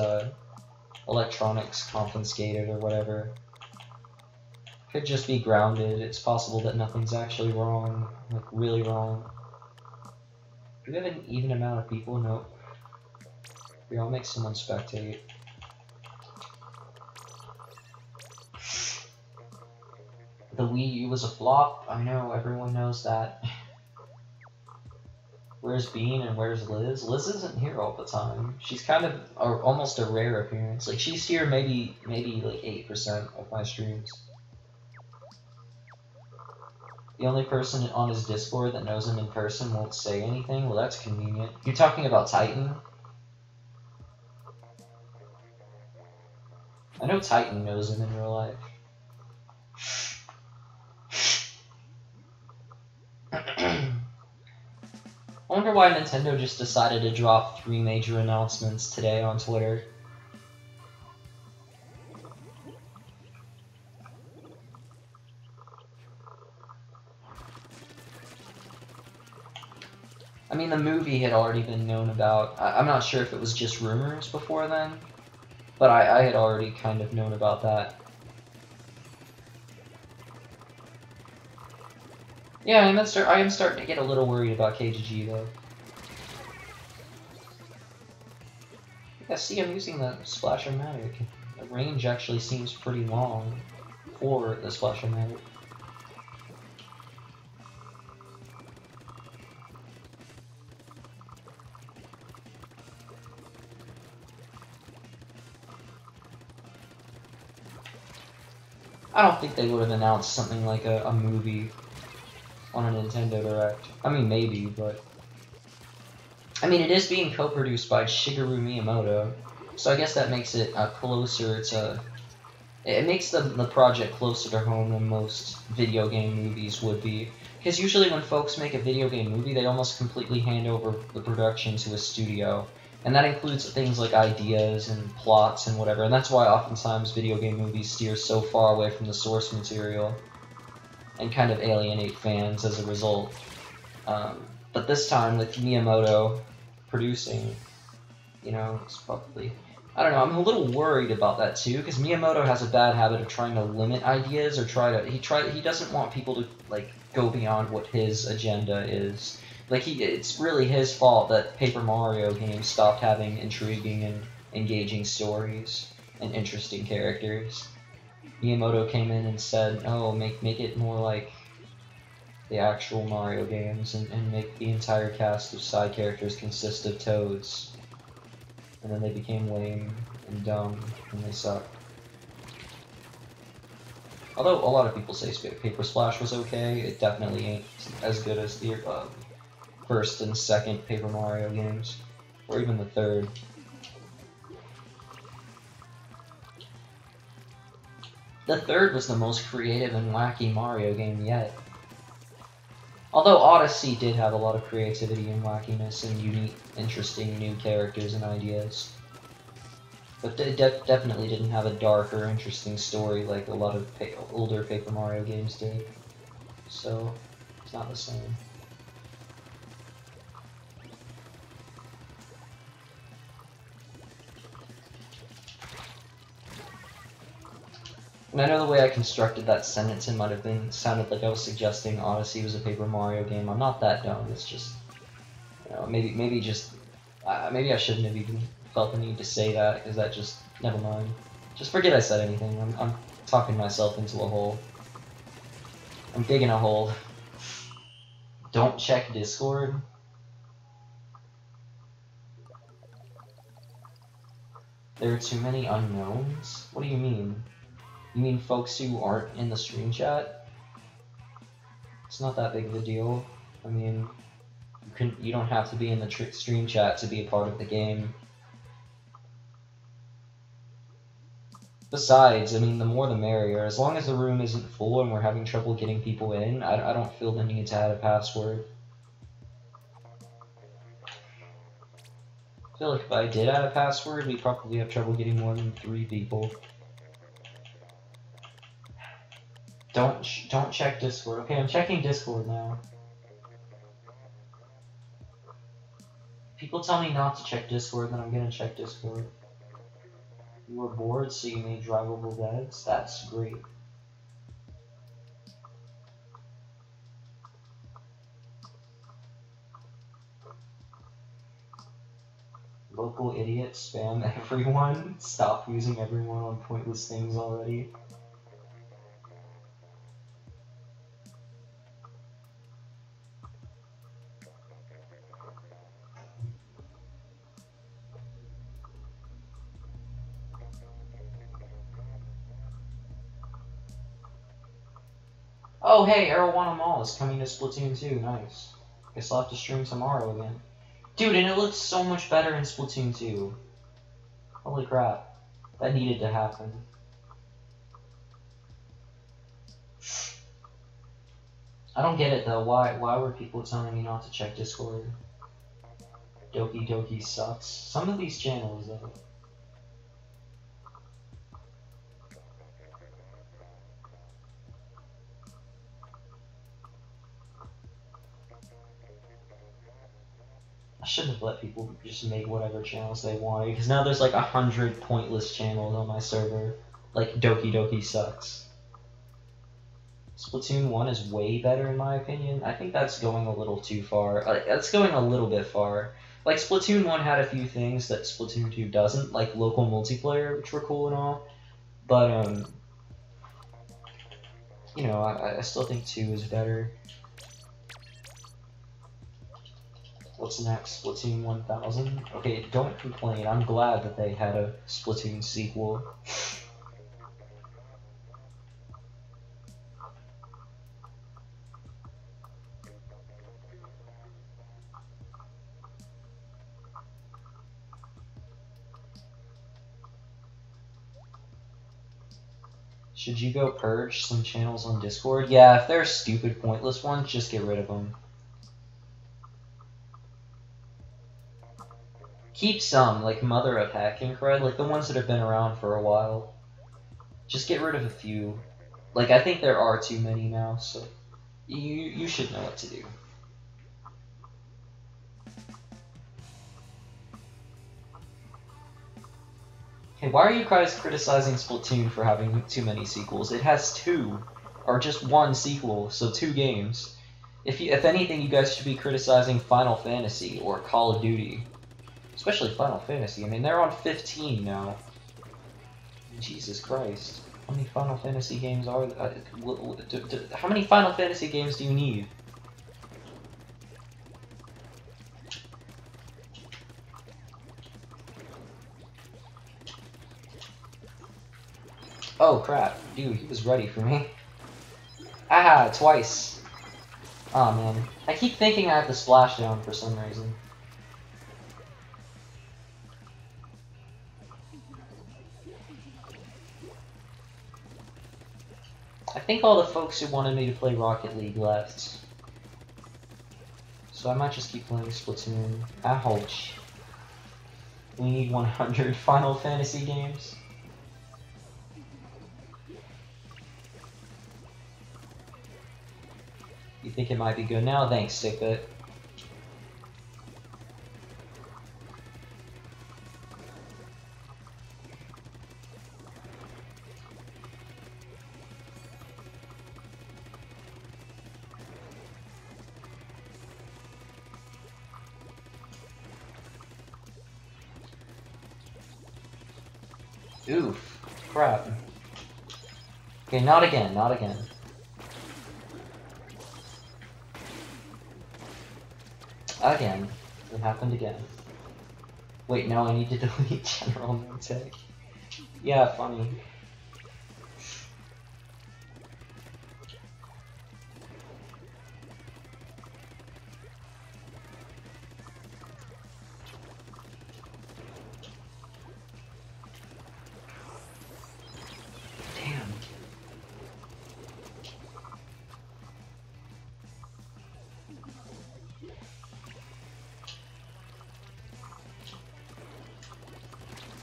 [SPEAKER 1] electronics confiscated or whatever. Could just be grounded, it's possible that nothing's actually wrong, like, really wrong. Do we have an even amount of people? Nope. Here, I'll make someone spectate. The Wii U was a flop. I know, everyone knows that. Where's Bean and where's Liz? Liz isn't here all the time. She's kind of almost a rare appearance. Like, she's here maybe like 8% of my streams. The only person on his Discord that knows him in person won't say anything? Well, that's convenient. You're talking about Titan? I know Titan knows him in real life. I wonder why Nintendo just decided to drop 3 major announcements today on Twitter. I mean, the movie had already been known about. I'm not sure if it was just rumors before then, but I had already kind of known about that. Yeah, I am starting to get a little worried about KGG though. Yeah, see, I'm using the Splash-O-Matic. The range actually seems pretty long for the Splash-O-Matic. I don't think they would have announced something like a movie on a Nintendo Direct. I mean, maybe, but... I mean, it is being co-produced by Shigeru Miyamoto, so I guess that makes it closer to... It makes the project closer to home than most video game movies would be. Because usually when folks make a video game movie, they almost completely hand over the production to a studio. And that includes things like ideas and plots and whatever. And that's why oftentimes video game movies steer so far away from the source material and kind of alienate fans as a result. But this time, with Miyamoto producing, you know, it's probably... I don't know, I'm a little worried about that too, because Miyamoto has a bad habit of trying to limit ideas, or he doesn't want people to, like, go beyond what his agenda is. Like, it's really his fault that Paper Mario games stopped having intriguing and engaging stories and interesting characters. Miyamoto came in and said, oh, make it more like the actual Mario games, and make the entire cast of side characters consist of Toads. And then they became lame and dumb, and they sucked. Although a lot of people say Paper Splash was okay, it definitely ain't as good as the first and second Paper Mario games, or even the third. The third was the most creative and wacky Mario game yet. Although Odyssey did have a lot of creativity and wackiness and unique, interesting new characters and ideas. But it definitely didn't have a dark or interesting story like a lot of older Paper Mario games did. So, it's not the same. And I know the way I constructed that sentence, it might have sounded like I was suggesting Odyssey was a Paper Mario game. I'm not that dumb. It's just, you know, maybe I shouldn't have even felt the need to say that, because that just, never mind. Just forget I said anything. I'm talking myself into a hole. I'm digging a hole. Don't check Discord. There are too many unknowns? What do you mean? You mean folks who aren't in the stream chat? It's not that big of a deal. I mean, you don't have to be in the stream chat to be a part of the game. Besides, I mean, the more the merrier. As long as the room isn't full and we're having trouble getting people in, I don't feel the need to add a password. I feel like if I did add a password, we'd probably have trouble getting more than 3 people. Don't check Discord. Okay, I'm checking Discord now. People tell me not to check Discord, then I'm gonna check Discord. You were bored, so you made drivable beds? That's great. Local idiots spam everyone. Stop using everyone on pointless things already. Oh hey, Arrow1 Mall is coming to Splatoon 2, nice. Guess I'll have to stream tomorrow again. Dude, and it looks so much better in Splatoon 2. Holy crap. That needed to happen. I don't get it though, why were people telling me not to check Discord? Doki Doki sucks. Some of these channels though. I shouldn't have let people just make whatever channels they wanted, because now there's like 100 pointless channels on my server. Like, Doki Doki sucks. Splatoon 1 is way better in my opinion. I think that's going a little too far. That's going a little bit far. Like, Splatoon 1 had a few things that Splatoon 2 doesn't, like local multiplayer, which were cool and all. But, you know, I still think 2 is better. What's next? Splatoon 1000? Okay, don't complain. I'm glad that they had a Splatoon sequel. Should you go purge some channels on Discord? Yeah, if they're stupid, pointless ones, just get rid of them. Keep some, like Mother of Hacking Cred, like the ones that have been around for a while. Just get rid of a few. Like, I think there are too many now, so you should know what to do. Hey, why are you guys criticizing Splatoon for having too many sequels? It has 2, or just 1 sequel, so 2 games. If anything, you guys should be criticizing Final Fantasy or Call of Duty. Especially Final Fantasy. I mean, they're on 15 now. Jesus Christ. How many Final Fantasy games are there? How many Final Fantasy games do you need? Oh crap, dude, he was ready for me. Ah, twice. Oh man, I keep thinking I have the splashdown for some reason. I think all the folks who wanted me to play Rocket League left. So I might just keep playing Splatoon. Ouch. We need 100 Final Fantasy games. You think it might be good now? Thanks, Stickbit. Oof. Crap. Okay, not again, not again. Again. It happened again. Wait, no, I need to delete General Motec. Yeah, funny. Damn.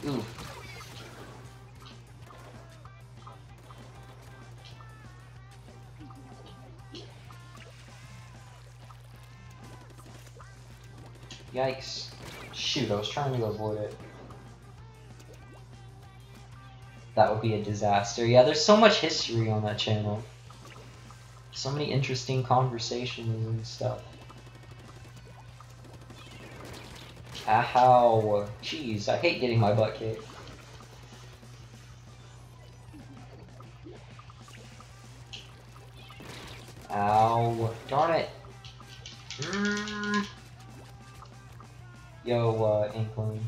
[SPEAKER 1] Oof. Yikes. Shoot, I was trying to avoid it. That would be a disaster. Yeah, there's so much history on that channel. So many interesting conversations and stuff. Ow. Jeez, I hate getting my butt kicked. Ow. Darn it. Yo, Inkling.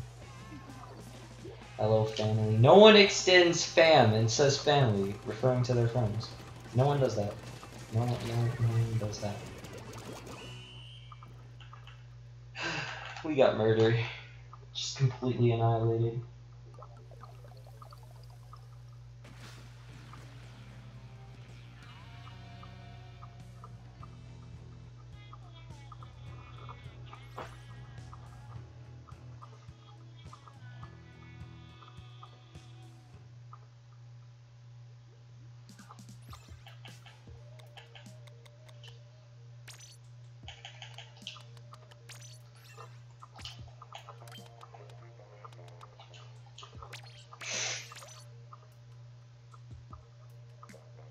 [SPEAKER 1] Hello, family. No one extends fam and says family, referring to their friends. No one does that. No one does that. We got murdered. Just completely annihilated.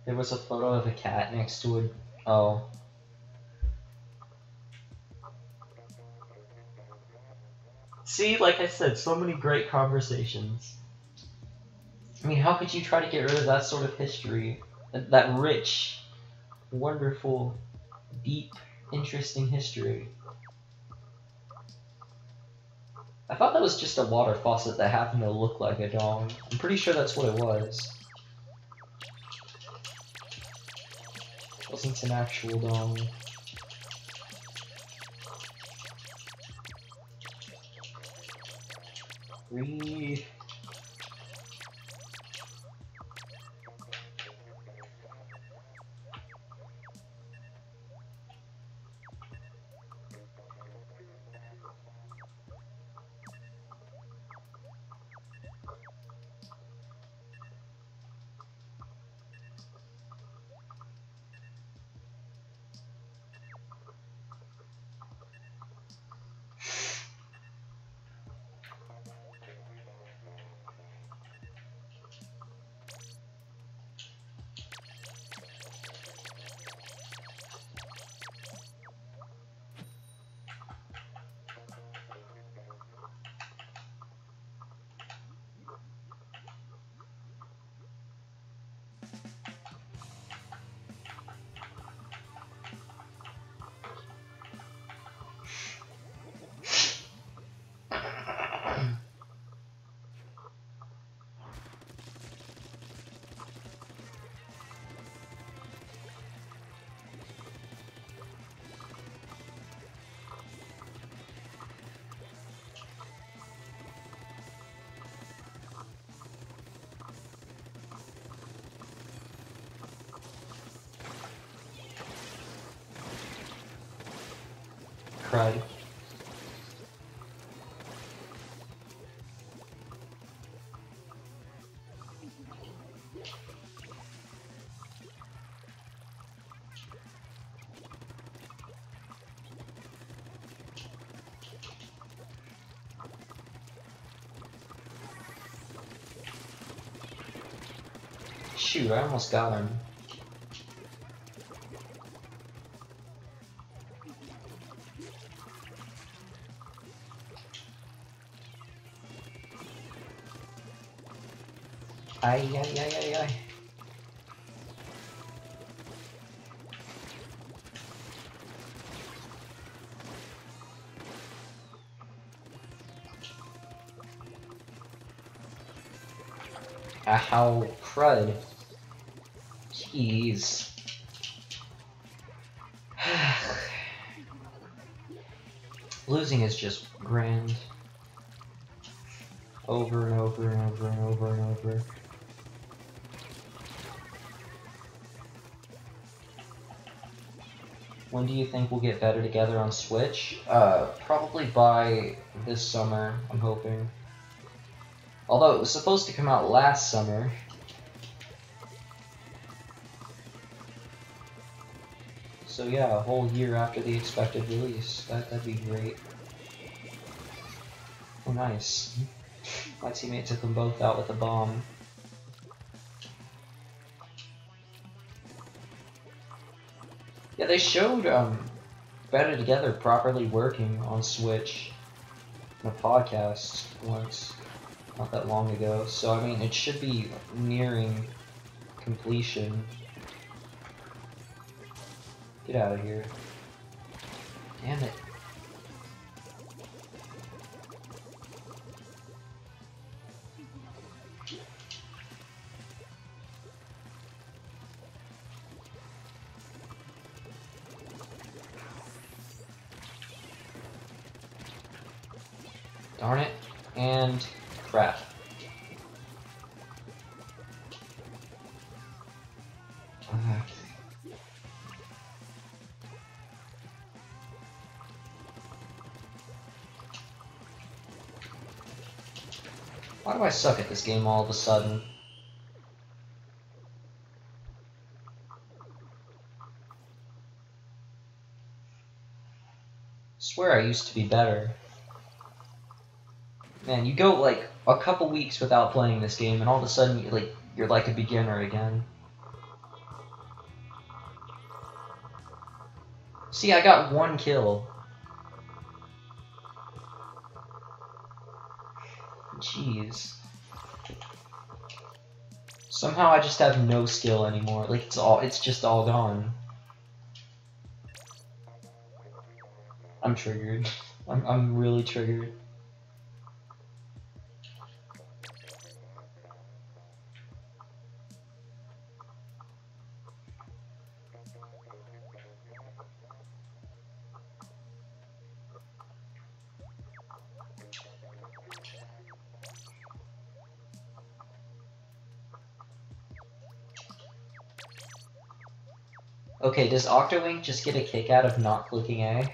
[SPEAKER 1] There was a photo of a cat next to it. Oh. See, like I said, so many great conversations. I mean, how could you try to get rid of that sort of history? That rich, wonderful, deep, interesting history. I thought that was just a water faucet that happened to look like a dong. I'm pretty sure that's what it was. It wasn't an actual dong. crud. Shoot, I almost got him. Ay, ay, ay, ay, ay. Ow, crud. Jeez. Losing is just grand. Over and over and over and over and over. When do you think we'll get better together on Switch? Probably by this summer, I'm hoping. Although it was supposed to come out last summer. So yeah, a whole year after the expected release. That'd be great. Oh nice. My teammate took them both out with a bomb. Yeah, they showed Better Together properly working on Switch in a podcast once, not that long ago. So I mean, it should be nearing completion. Get out of here. Damn it. Darn it. And crap. Why do I suck at this game all of a sudden? Swear I used to be better. Man, you go like a couple weeks without playing this game, and all of a sudden, you're like a beginner again. See, I got 1 kill. Jeez. Somehow I just have no skill anymore. Like it's just all gone. I'm triggered. I'm really triggered. Okay, does Octolink just get a kick out of not clicking A?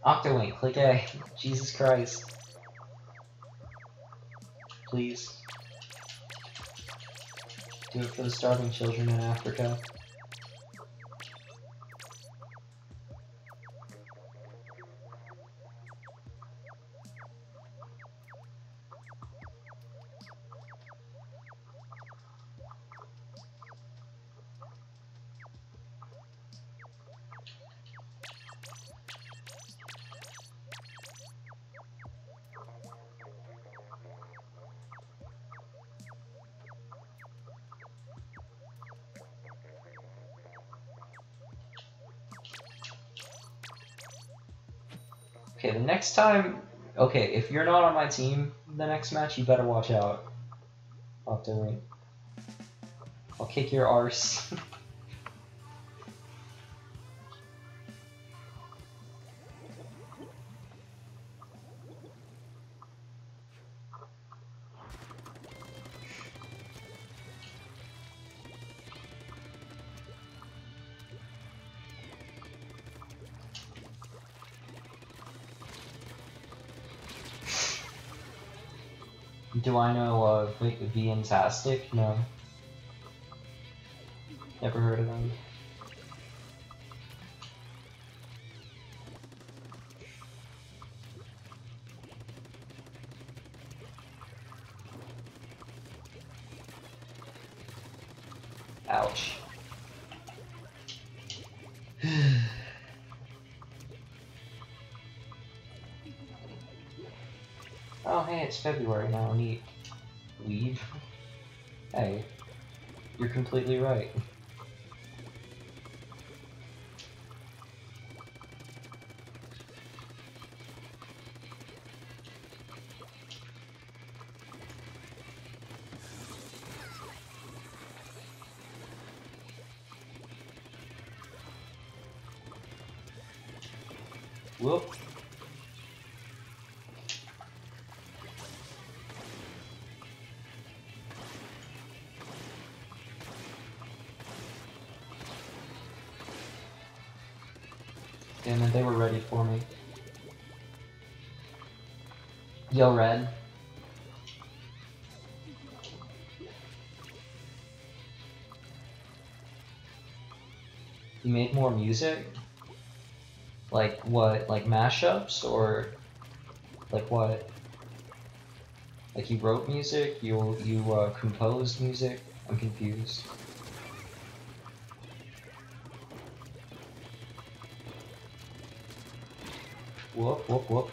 [SPEAKER 1] Octolink, click A. Jesus Christ. Please. Do it for the starving children in Africa. Okay, the next time... Okay, if you're not on my team the next match, you better watch out. Octolink. I'll kick your arse. Do I know Fantastic? No. Never heard of them. Ouch. Oh, hey, it's February now. Neat. Leave? Hey, you're completely right. Whoop. Damn it, they were ready for me. Yo, Red. You made more music? Like what? Like mashups? Or like what? Like you wrote music? You composed music? I'm confused. Whoop, whoop, whoop.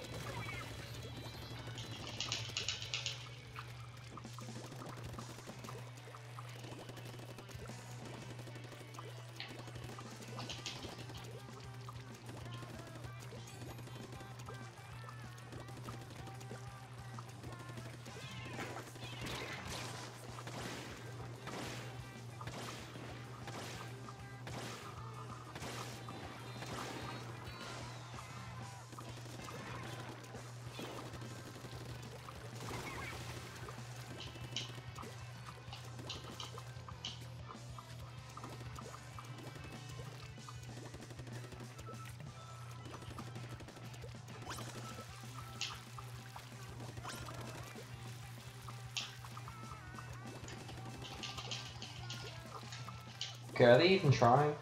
[SPEAKER 1] Okay, are they even trying?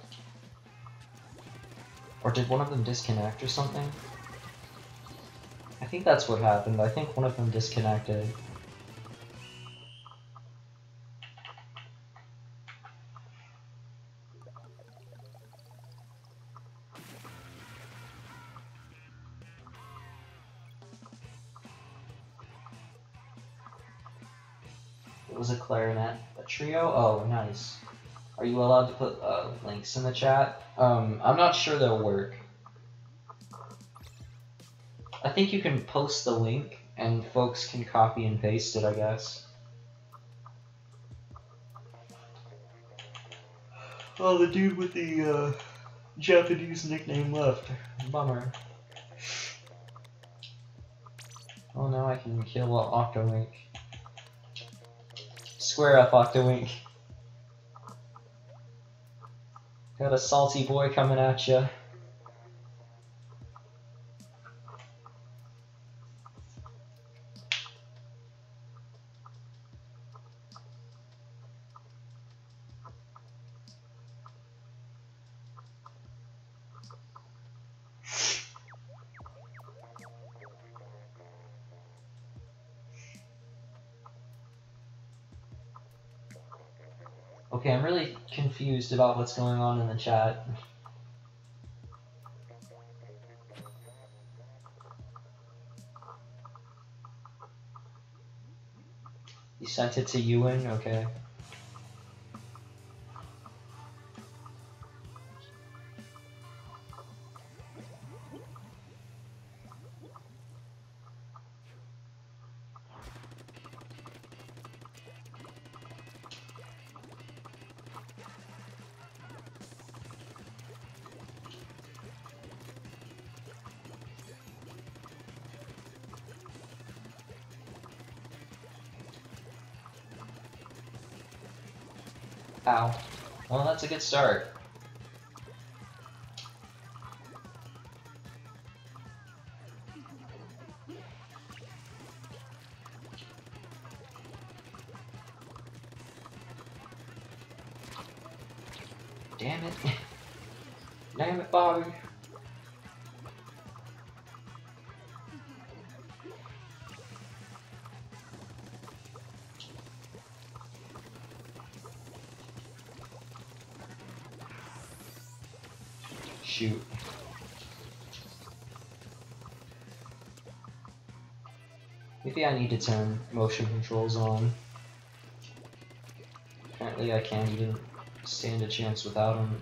[SPEAKER 1] Or did one of them disconnect or something? I think that's what happened. I think one of them disconnected. It was a clarinet. A trio? Oh, nice. Are you allowed to put links in the chat? I'm not sure they'll work. I think you can post the link and folks can copy and paste it, I guess. Oh, the dude with the Japanese nickname left. Bummer. Oh, now I can kill Octowink. Square up, Octowink. Got a salty boy coming at ya. Okay, I'm really confused about what's going on in the chat. You sent it to Ewan? Okay. Ow. Well, that's a good start. Damn it. Damn it, Bobby. Shoot. Maybe I need to turn motion controls on. Apparently I can't even stand a chance without them.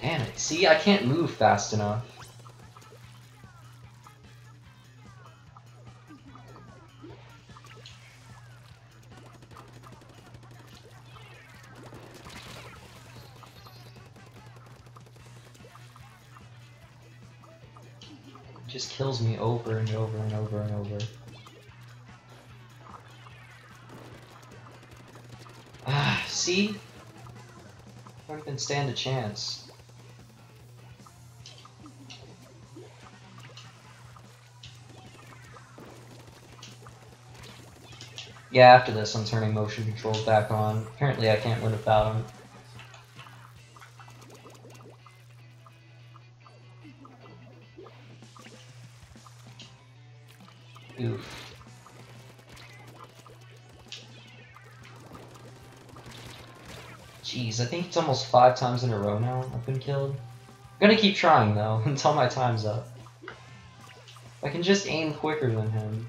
[SPEAKER 1] Damn it. See, I can't move fast enough. It just kills me over and over and over and over. Ah, see? I don't even stand a chance. Yeah, after this I'm turning motion controls back on. Apparently I can't win without them. Oof. Jeez, I think it's almost 5 times in a row now I've been killed. I'm gonna keep trying though, until my time's up. I can just aim quicker than him.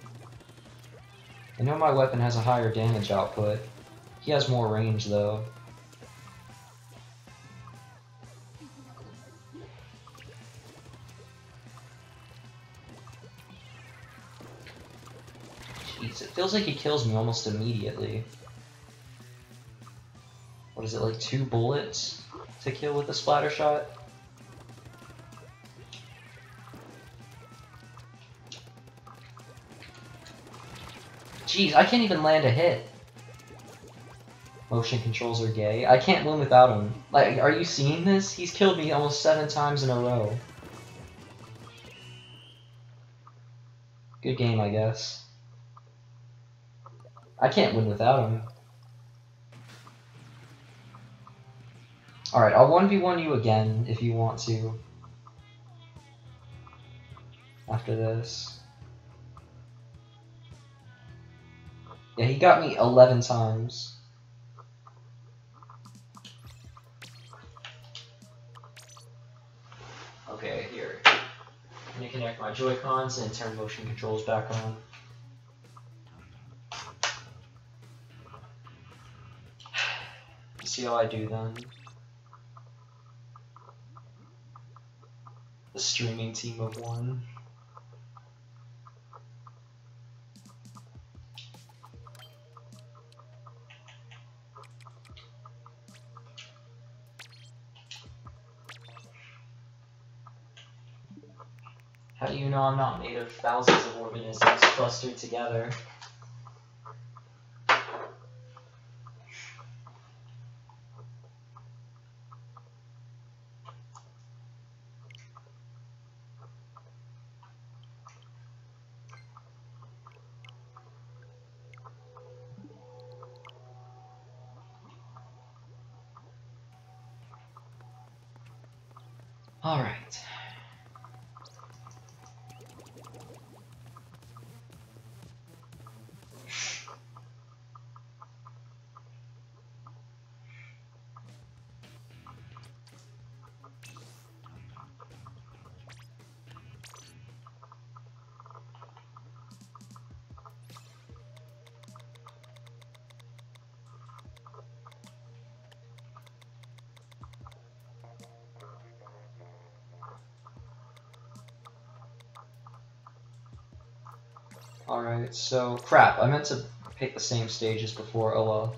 [SPEAKER 1] I know my weapon has a higher damage output. He has more range though. Jeez, it feels like he kills me almost immediately. What is it, like 2 bullets to kill with a splatter shot? Jeez, I can't even land a hit. Motion controls are gay. I can't win without him. Like, are you seeing this? He's killed me almost 7 times in a row. Good game, I guess. I can't win without him. Alright, I'll 1v1 you again if you want to. After this. Yeah, he got me 11 times. Okay, here. Let me connect my Joy-Cons and turn motion controls back on. See how I do then. The streaming team of 1. How do you know I'm not made of thousands of organisms clustered together? Alright. Alright, so crap, I meant to pick the same stage as before, oh well.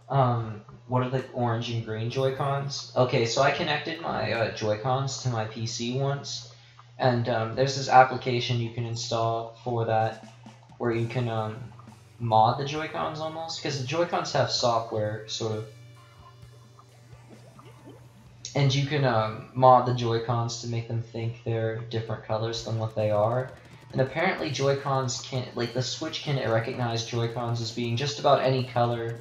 [SPEAKER 1] What are the orange and green Joy-Cons? Okay, so I connected my Joy-Cons to my PC once, and there's this application you can install for that, where you can mod the Joy-Cons almost, because the Joy-Cons have software, sort of, and you can mod the Joy-Cons to make them think they're different colors than what they are. And apparently Joy-Cons can, like the Switch can recognize Joy-Cons as being just about any color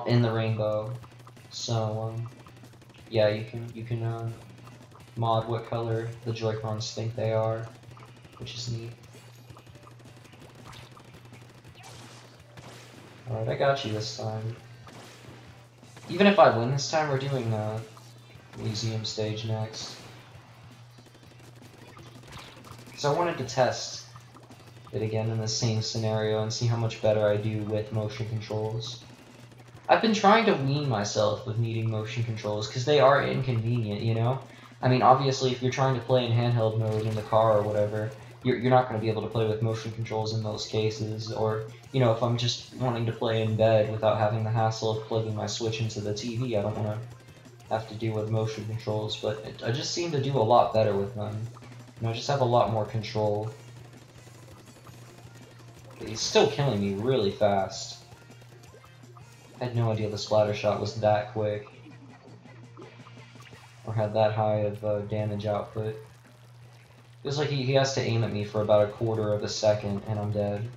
[SPEAKER 1] in the rainbow. So yeah, you can mod what color the Joy-Cons think they are, which is neat. Alright, I got you this time. Even if I win this time, we're doing museum stage next. So I wanted to test it again in the same scenario and see how much better I do with motion controls. I've been trying to wean myself with needing motion controls because they are inconvenient, you know? I mean, obviously, if you're trying to play in handheld mode in the car or whatever, you're not going to be able to play with motion controls in most cases. Or, you know, if I'm just wanting to play in bed without having the hassle of plugging my Switch into the TV, I don't want to have to deal with motion controls. But I just seem to do a lot better with them. You know, I just have a lot more control. He's still killing me really fast. I had no idea the splatter shot was that quick. Or had that high of damage output. Feels like he has to aim at me for about 1/4 of a second and I'm dead.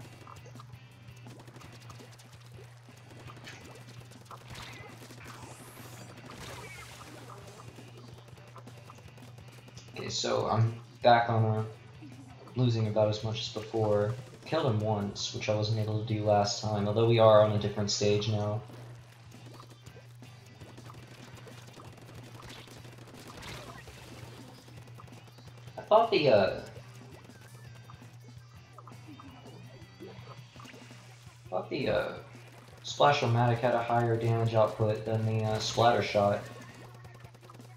[SPEAKER 1] Okay, so I'm back on losing about as much as before. Killed him once, which I wasn't able to do last time, although we are on a different stage now. I thought the Splash-O-Matic had a higher damage output than the splatter shot,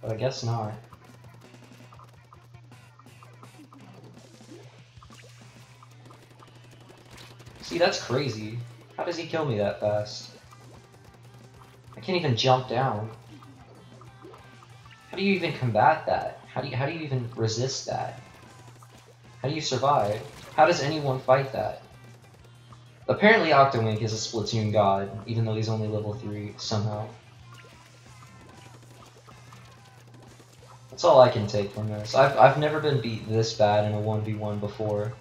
[SPEAKER 1] but I guess not. See, that's crazy. How does he kill me that fast? I can't even jump down. How do you even combat that? How do you even resist that? How do you survive? How does anyone fight that? Apparently Octowink is a Splatoon god, even though he's only level 3, somehow. That's all I can take from this. I've never been beat this bad in a 1v1 before.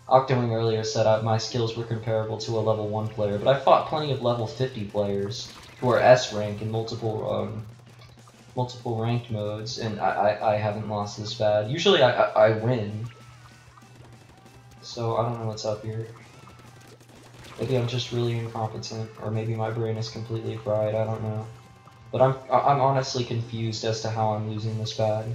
[SPEAKER 1] Octowing earlier said my skills were comparable to a level 1 player, but I fought plenty of level 50 players who are S rank in multiple ranked modes, and I haven't lost this bad. Usually I win. So I don't know what's up here. Maybe I'm just really incompetent, or maybe my brain is completely fried, I don't know. But I'm honestly confused as to how I'm losing this bad.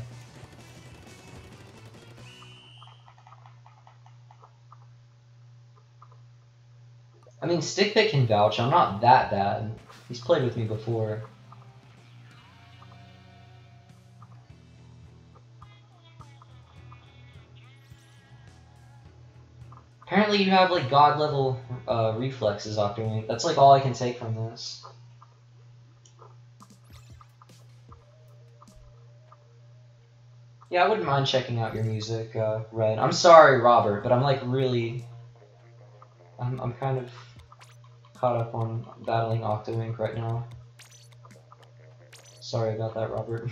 [SPEAKER 1] I mean, Stickbit can vouch, I'm not that bad. He's played with me before. Apparently you have, like, god level reflexes, Octowink. That's, like, all I can take from this. Yeah, I wouldn't mind checking out your music, Red. I'm sorry, Robert, but I'm, like, really... I'm kind of caught up on battling Octowink right now. Sorry about that, Robert.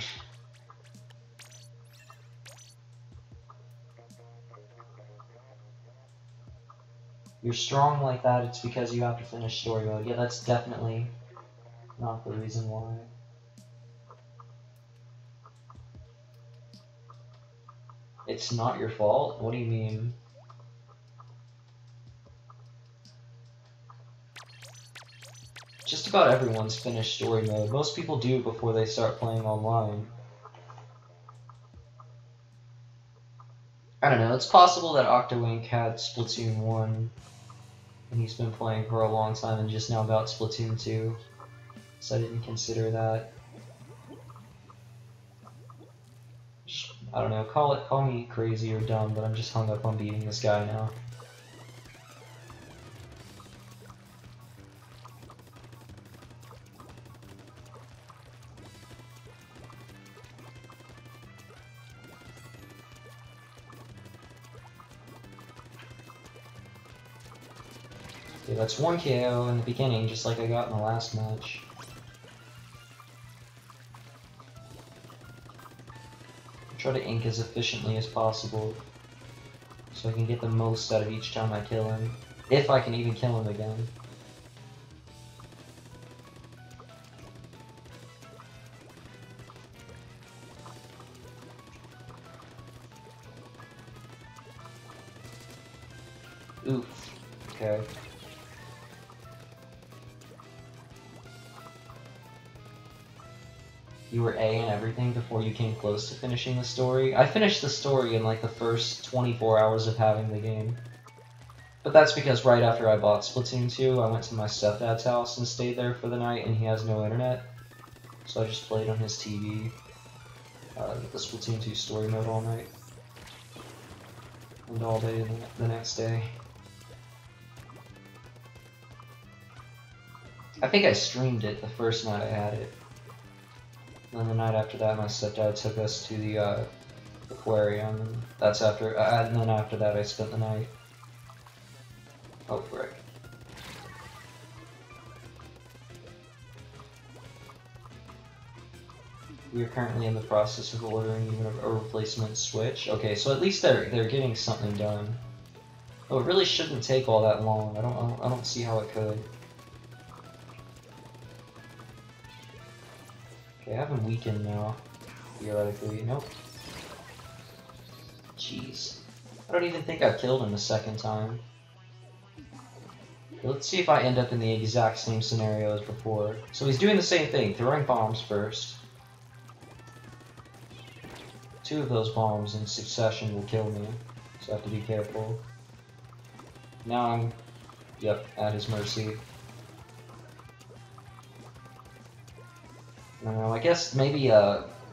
[SPEAKER 1] You're strong like that, it's because you have to finish story mode. Yeah, that's definitely not the reason why. It's not your fault? What do you mean? Just about everyone's finished story mode. Most people do before they start playing online. I don't know, it's possible that Octowink had Splatoon 1 and he's been playing for a long time and just now got Splatoon 2. So I didn't consider that. I don't know, call me crazy or dumb, but I'm just hung up on beating this guy now. Okay, that's 1 KO in the beginning, just like I got in the last match. Try to ink as efficiently as possible, so I can get the most out of each time I kill him. If I can even kill him again. Oof. Okay. You were A and everything before you came close to finishing the story? I finished the story in like the first 24 hours of having the game. But that's because right after I bought Splatoon 2, I went to my stepdad's house and stayed there for the night, and he has no internet. So I just played on his TV, the Splatoon 2 story mode all night. And all day the next day. I think I streamed it the first night I had it. And then the night after that, my stepdad took us to the aquarium, and that's after. And then after that, I spent the night. Oh, frick. We are currently in the process of ordering even a replacement Switch. Okay, so at least they're getting something done. Oh, it really shouldn't take all that long. I don't see how it could. Okay, I have him weakened now. Theoretically, nope. Jeez, I don't even think I killed him a second time. Let's see if I end up in the exact same scenario as before. So he's doing the same thing, throwing bombs first. 2 of those bombs in succession will kill me, so I have to be careful. Now I'm, yep, at his mercy. I don't know, I guess maybe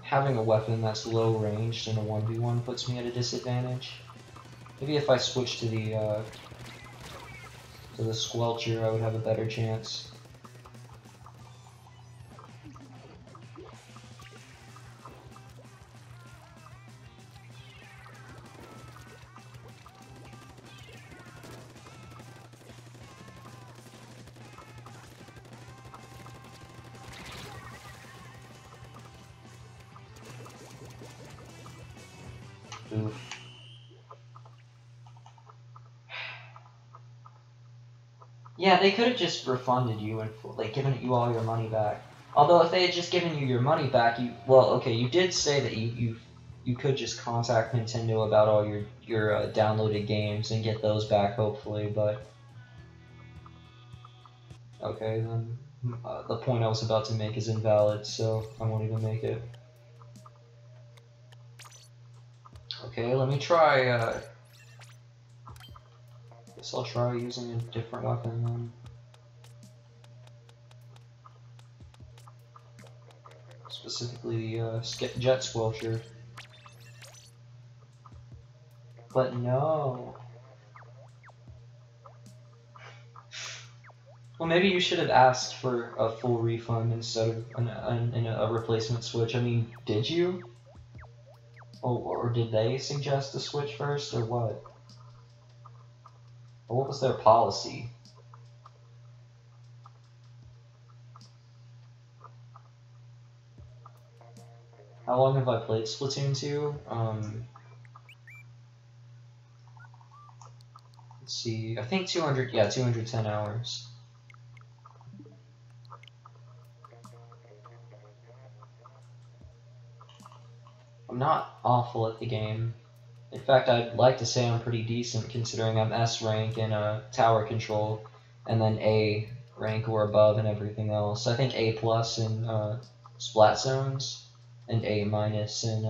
[SPEAKER 1] having a weapon that's low ranged in a 1v1 puts me at a disadvantage. Maybe if I switch to the Squelcher, I would have a better chance. Oof. Yeah, they could have just refunded you and like given you all your money back. Although if they had just given you your money back, you did say that you could just contact Nintendo about all your downloaded games and get those back, hopefully. But okay, then the point I was about to make is invalid, so I won't even make it. Okay, let me try. Guess I'll try using a different weapon then. Specifically the Jet Squelcher. But no. Well, maybe you should have asked for a full refund instead of a replacement Switch. I mean, did you? Oh, or did they suggest a Switch first, or what? Or what was their policy? How long have I played Splatoon 2? Let's see, I think 210 hours. I'm not awful at the game. In fact, I'd like to say I'm pretty decent considering I'm S rank in tower control, and then A rank or above in everything else. I think A plus in splat zones, and A minus in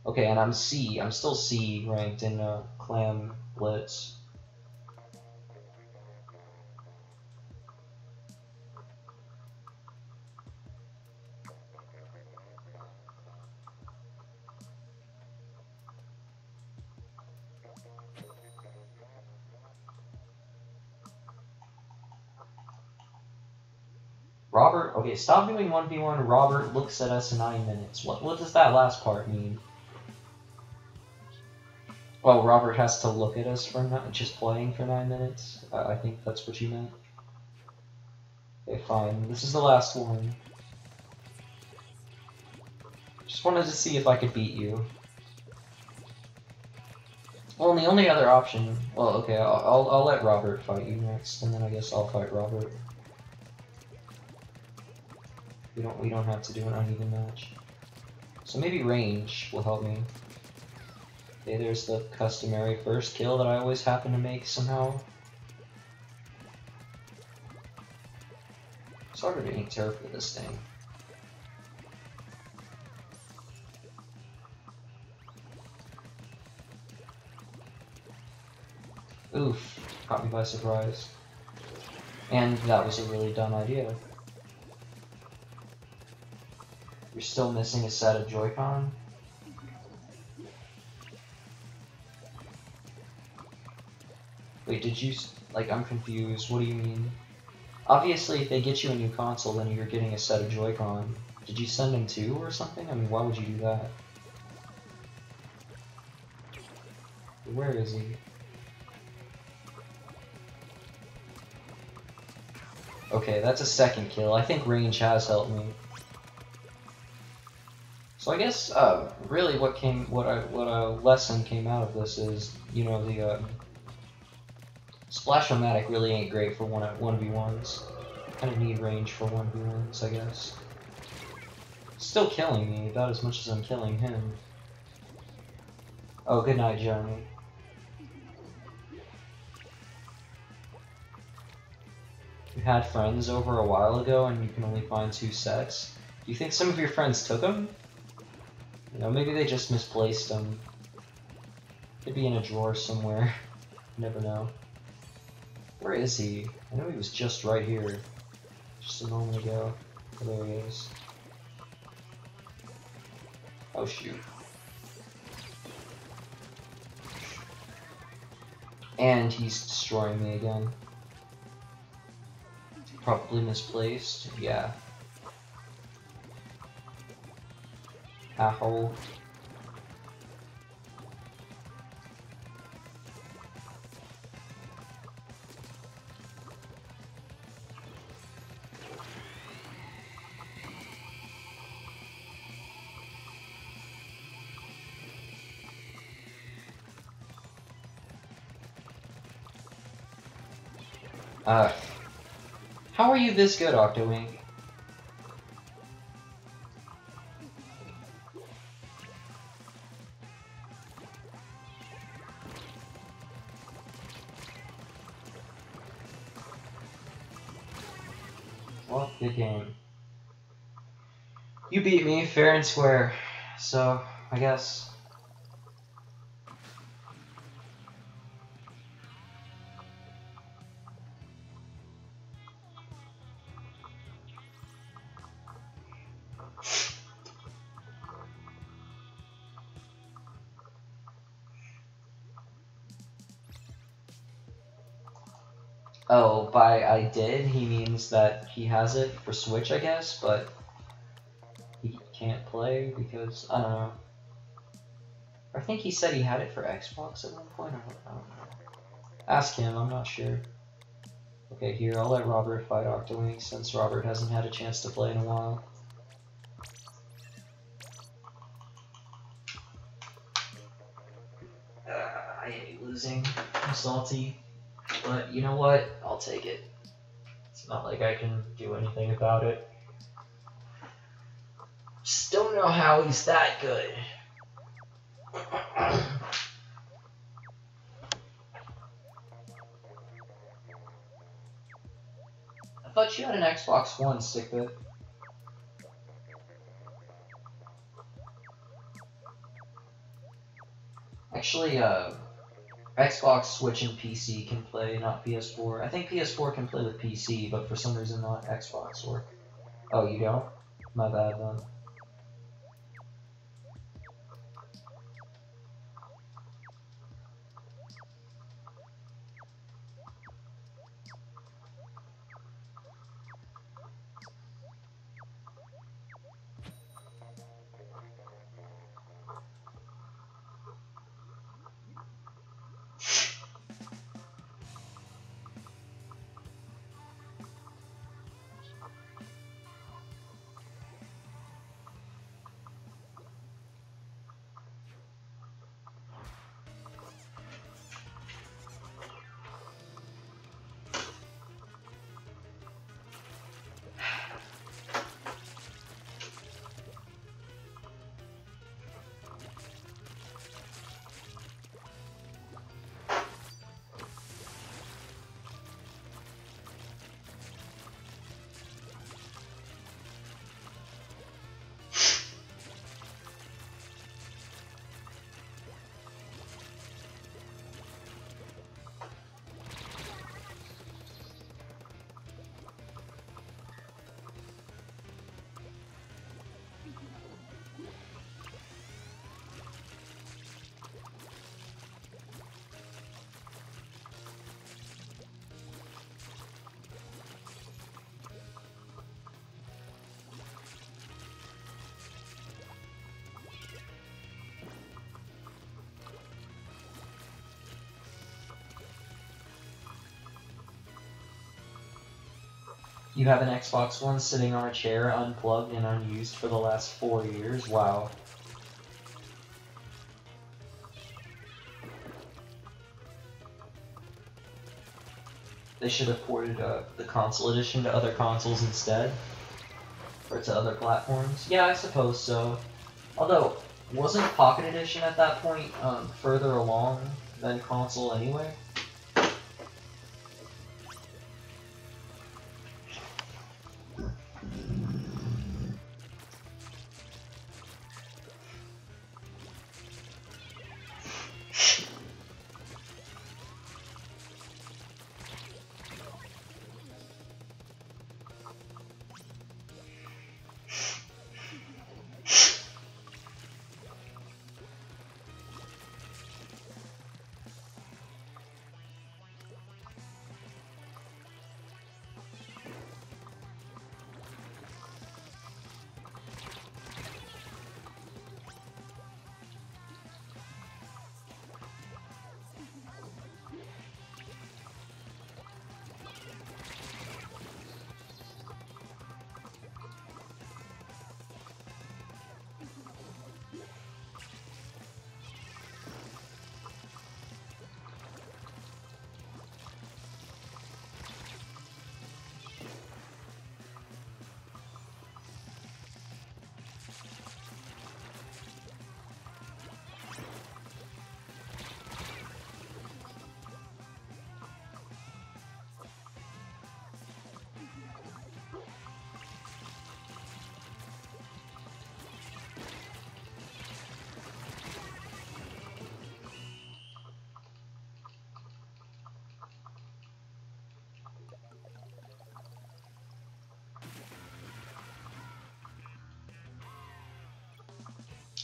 [SPEAKER 1] okay, and I'm C. I'm still C ranked in clam blitz. Robert, okay, stop doing 1v1. Robert looks at us in 9 minutes. What does that last part mean? Well, Robert has to look at us for just playing for 9 minutes. I think that's what you meant. Okay, fine. This is the last one. Just wanted to see if I could beat you. Well, and the only other option... Well, okay, I'll let Robert fight you next, and then I guess I'll fight Robert. We don't have to do an uneven match. So maybe range will help me. Okay, there's the customary first kill that I always happen to make somehow. It's harder to ink turf with this thing. Oof, caught me by surprise. And that was a really dumb idea. You're still missing a set of Joy-Con? Wait, did you... Like, I'm confused. What do you mean? Obviously, if they get you a new console, then you're getting a set of Joy-Con. Did you send him 2 or something? I mean, why would you do that? Where is he? Okay, that's a second kill. I think range has helped me. So I guess, really what a lesson came out of this is, you know, the, Splash-O-Matic really ain't great for 1v1s. Kind of need range for 1v1s, I guess. Still killing me, about as much as I'm killing him. Oh, good night, Jeremy. You had friends over a while ago and you can only find 2 sets. Do you think some of your friends took them? You know, maybe they just misplaced them. Could be in a drawer somewhere. You never know. Where is he? I know he was just right here. Just a moment ago. Oh, there he is. Oh shoot. And he's destroying me again. Probably misplaced. Yeah. Asshole. How are you this good, Octowink? Well, good game. You beat me fair and square, so I guess. Oh, by I did, he means that he has it for Switch, I guess, but he can't play because, I don't know. I think he said he had it for Xbox at one point, I don't know. Ask him, I'm not sure. Okay, here, I'll let Robert fight Octowink since Robert hasn't had a chance to play in a while. I hate losing. I'm salty. But you know what? I'll take it. It's not like I can do anything about it. Just don't know how he's that good. I thought you had an Xbox One, Stickbit. Actually, Xbox, Switch, and PC can play, not PS4. I think PS4 can play with PC, but for some reason not Xbox or... Oh, you don't? My bad then. You have an Xbox One sitting on a chair, unplugged and unused for the last 4 years? Wow. They should have ported the console edition to other consoles instead. Or to other platforms. Yeah, I suppose so. Although, wasn't Pocket Edition at that point further along than console anyway?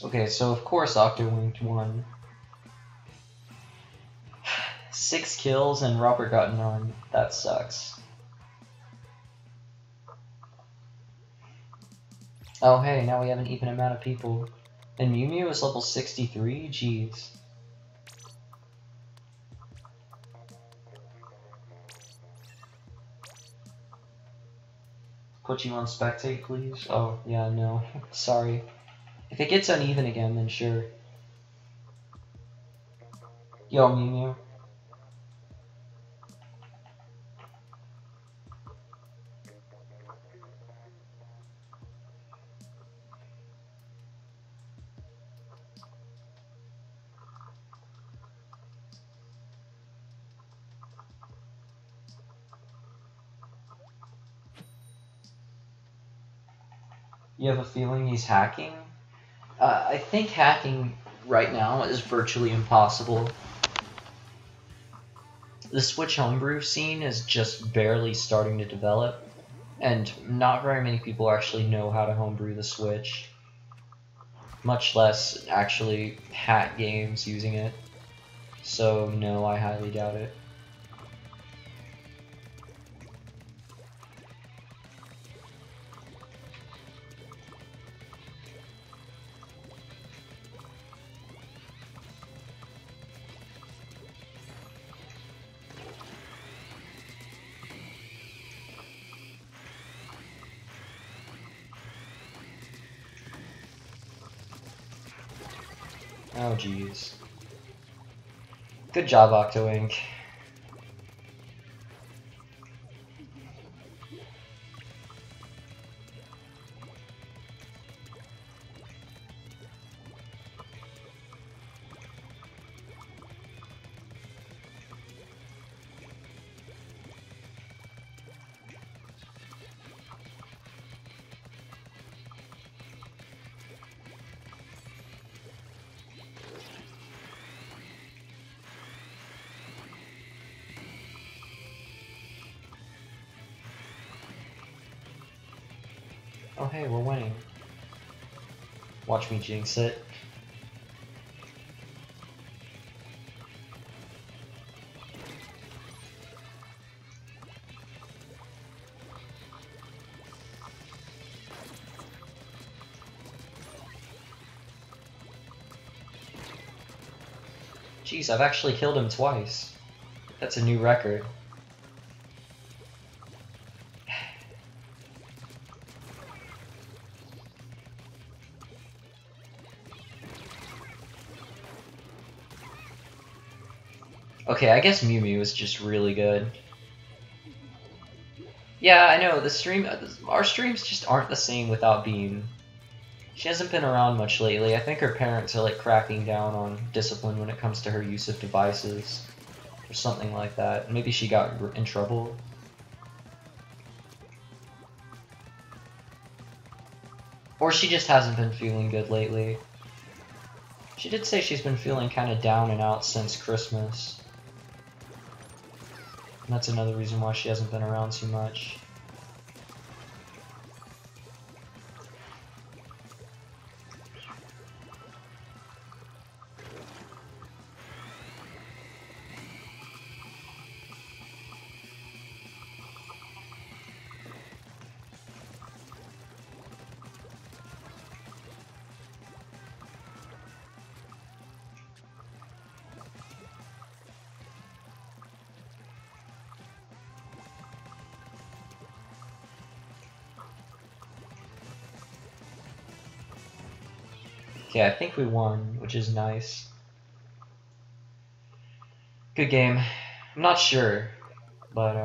[SPEAKER 1] Okay, so of course Octowinked won. 6 kills and Robert got none. That sucks. Oh hey, now we have an even amount of people. And Mew Mew is level 63? Jeez. Put you on spectate, please? Oh, yeah, no. Sorry. If it gets uneven again, then sure. Yo, Mew Mew. You have a feeling he's hacking? I think hacking right now is virtually impossible. The Switch homebrew scene is just barely starting to develop, and not very many people actually know how to homebrew the Switch, much less actually hack games using it. So no, I highly doubt it. Oh jeez. Good job, Octoink. Oh hey, we're winning. Watch me jinx it. Jeez, I've actually killed him twice. That's a new record. Okay, I guess Mew Mew is just really good. Yeah, I know, our streams just aren't the same without Beam. She hasn't been around much lately. I think her parents are like cracking down on discipline when it comes to her use of devices. Or something like that. Maybe she got in trouble. Or she just hasn't been feeling good lately. She did say she's been feeling kind of down and out since Christmas. And that's another reason why she hasn't been around too much. Okay, I think we won, which is nice. Good game. I'm not sure, but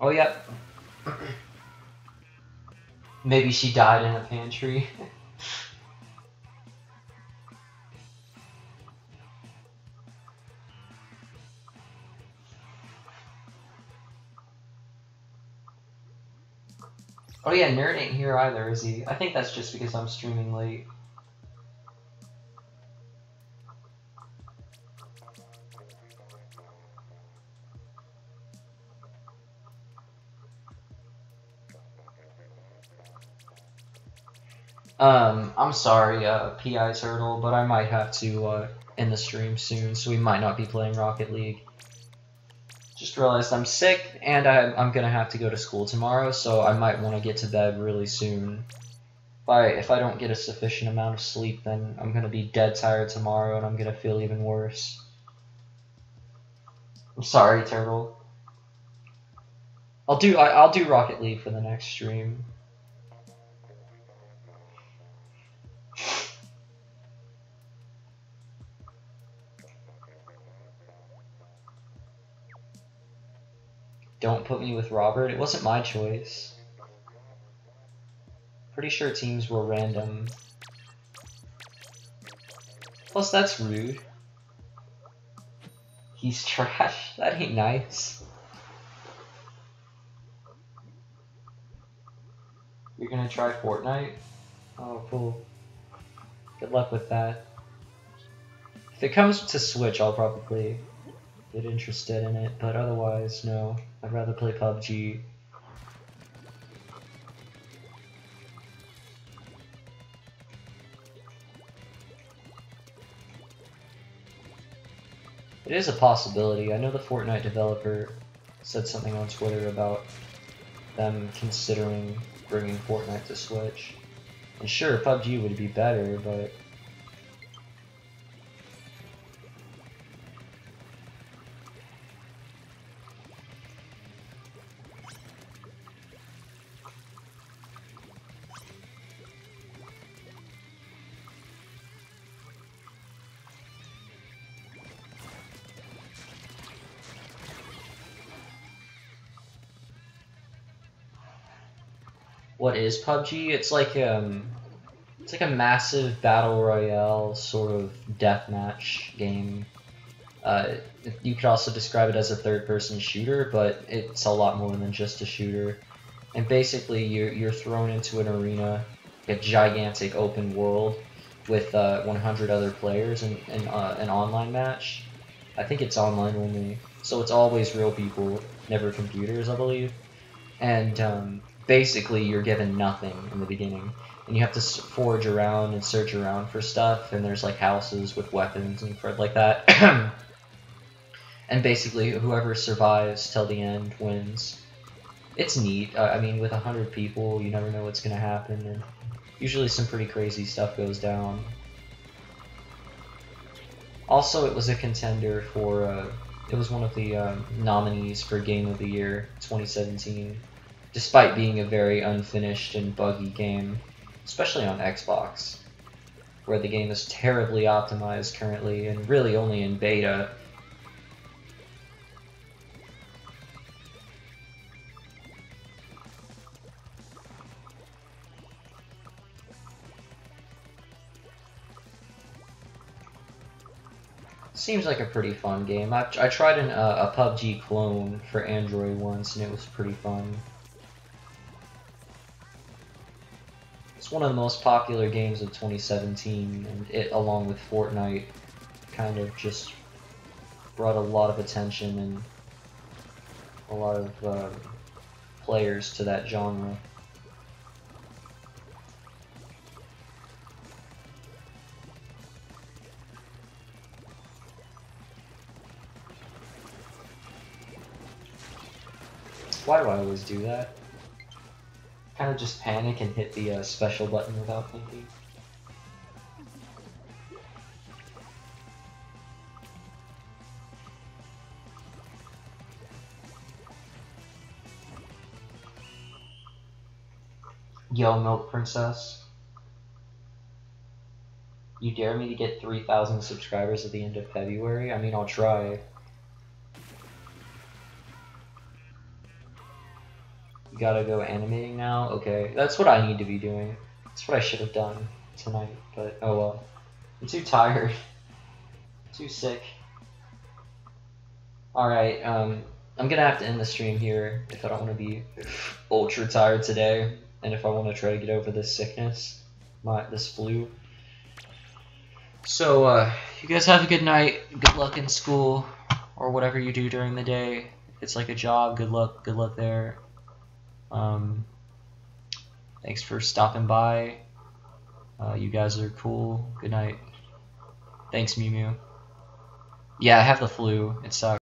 [SPEAKER 1] oh yeah. Maybe she died in a pantry. Oh yeah, Nerd ain't here either, is he? I think that's just because I'm streaming late. I'm sorry, PI Turtle, but I might have to end the stream soon, so we might not be playing Rocket League. Just realized I'm sick, and I'm gonna have to go to school tomorrow, so I might want to get to bed really soon. If I don't get a sufficient amount of sleep, then I'm gonna be dead tired tomorrow, and I'm gonna feel even worse. I'm sorry, Turtle. I'll do Rocket League for the next stream. Don't put me with Robert. It wasn't my choice. Pretty sure teams were random. Plus, that's rude. He's trash. That ain't nice. You're gonna try Fortnite? Oh, cool. Good luck with that. If it comes to Switch, I'll probably get interested in it, but otherwise, no. I'd rather play PUBG. It is a possibility. I know the Fortnite developer said something on Twitter about them considering bringing Fortnite to Switch. And sure, PUBG would be better, but what is PUBG? It's like a massive battle royale sort of deathmatch game. You could also describe it as a third-person shooter, but it's a lot more than just a shooter. And basically, you're thrown into an arena, a gigantic open world, with 100 other players in an online match. I think it's online only, so it's always real people, never computers, I believe. And basically, you're given nothing in the beginning, and you have to forge around and search around for stuff. And there's like houses with weapons and crud like that. And basically, whoever survives till the end wins. It's neat. I mean, with 100 people, you never know what's gonna happen, and usually some pretty crazy stuff goes down. Also, it was a contender for. It was one of the nominees for Game of the Year 2017, despite being a very unfinished and buggy game, especially on Xbox, where the game is terribly optimized currently and really only in beta. Seems like a pretty fun game. I tried a PUBG clone for Android once, and it was pretty fun. It's one of the most popular games of 2017, and it, along with Fortnite, kind of just brought a lot of attention and a lot of players to that genre. Why do I always do that? Kind of just panic and hit the special button without thinking. Yo, Milk Princess. You dare me to get 3,000 subscribers at the end of February? I mean, I'll try. You gotta go animating now? Okay, that's what I need to be doing. That's what I should have done tonight, but oh well. I'm too tired. Too sick. Alright, I'm gonna have to end the stream here if I don't want to be ultra tired today, and if I want to try to get over this sickness, this flu. So, you guys have a good night, good luck in school, or whatever you do during the day. If it's like a job, good luck there. Thanks for stopping by. You guys are cool. Good night. Thanks, Mew Mew. Yeah, I have the flu. It sucks.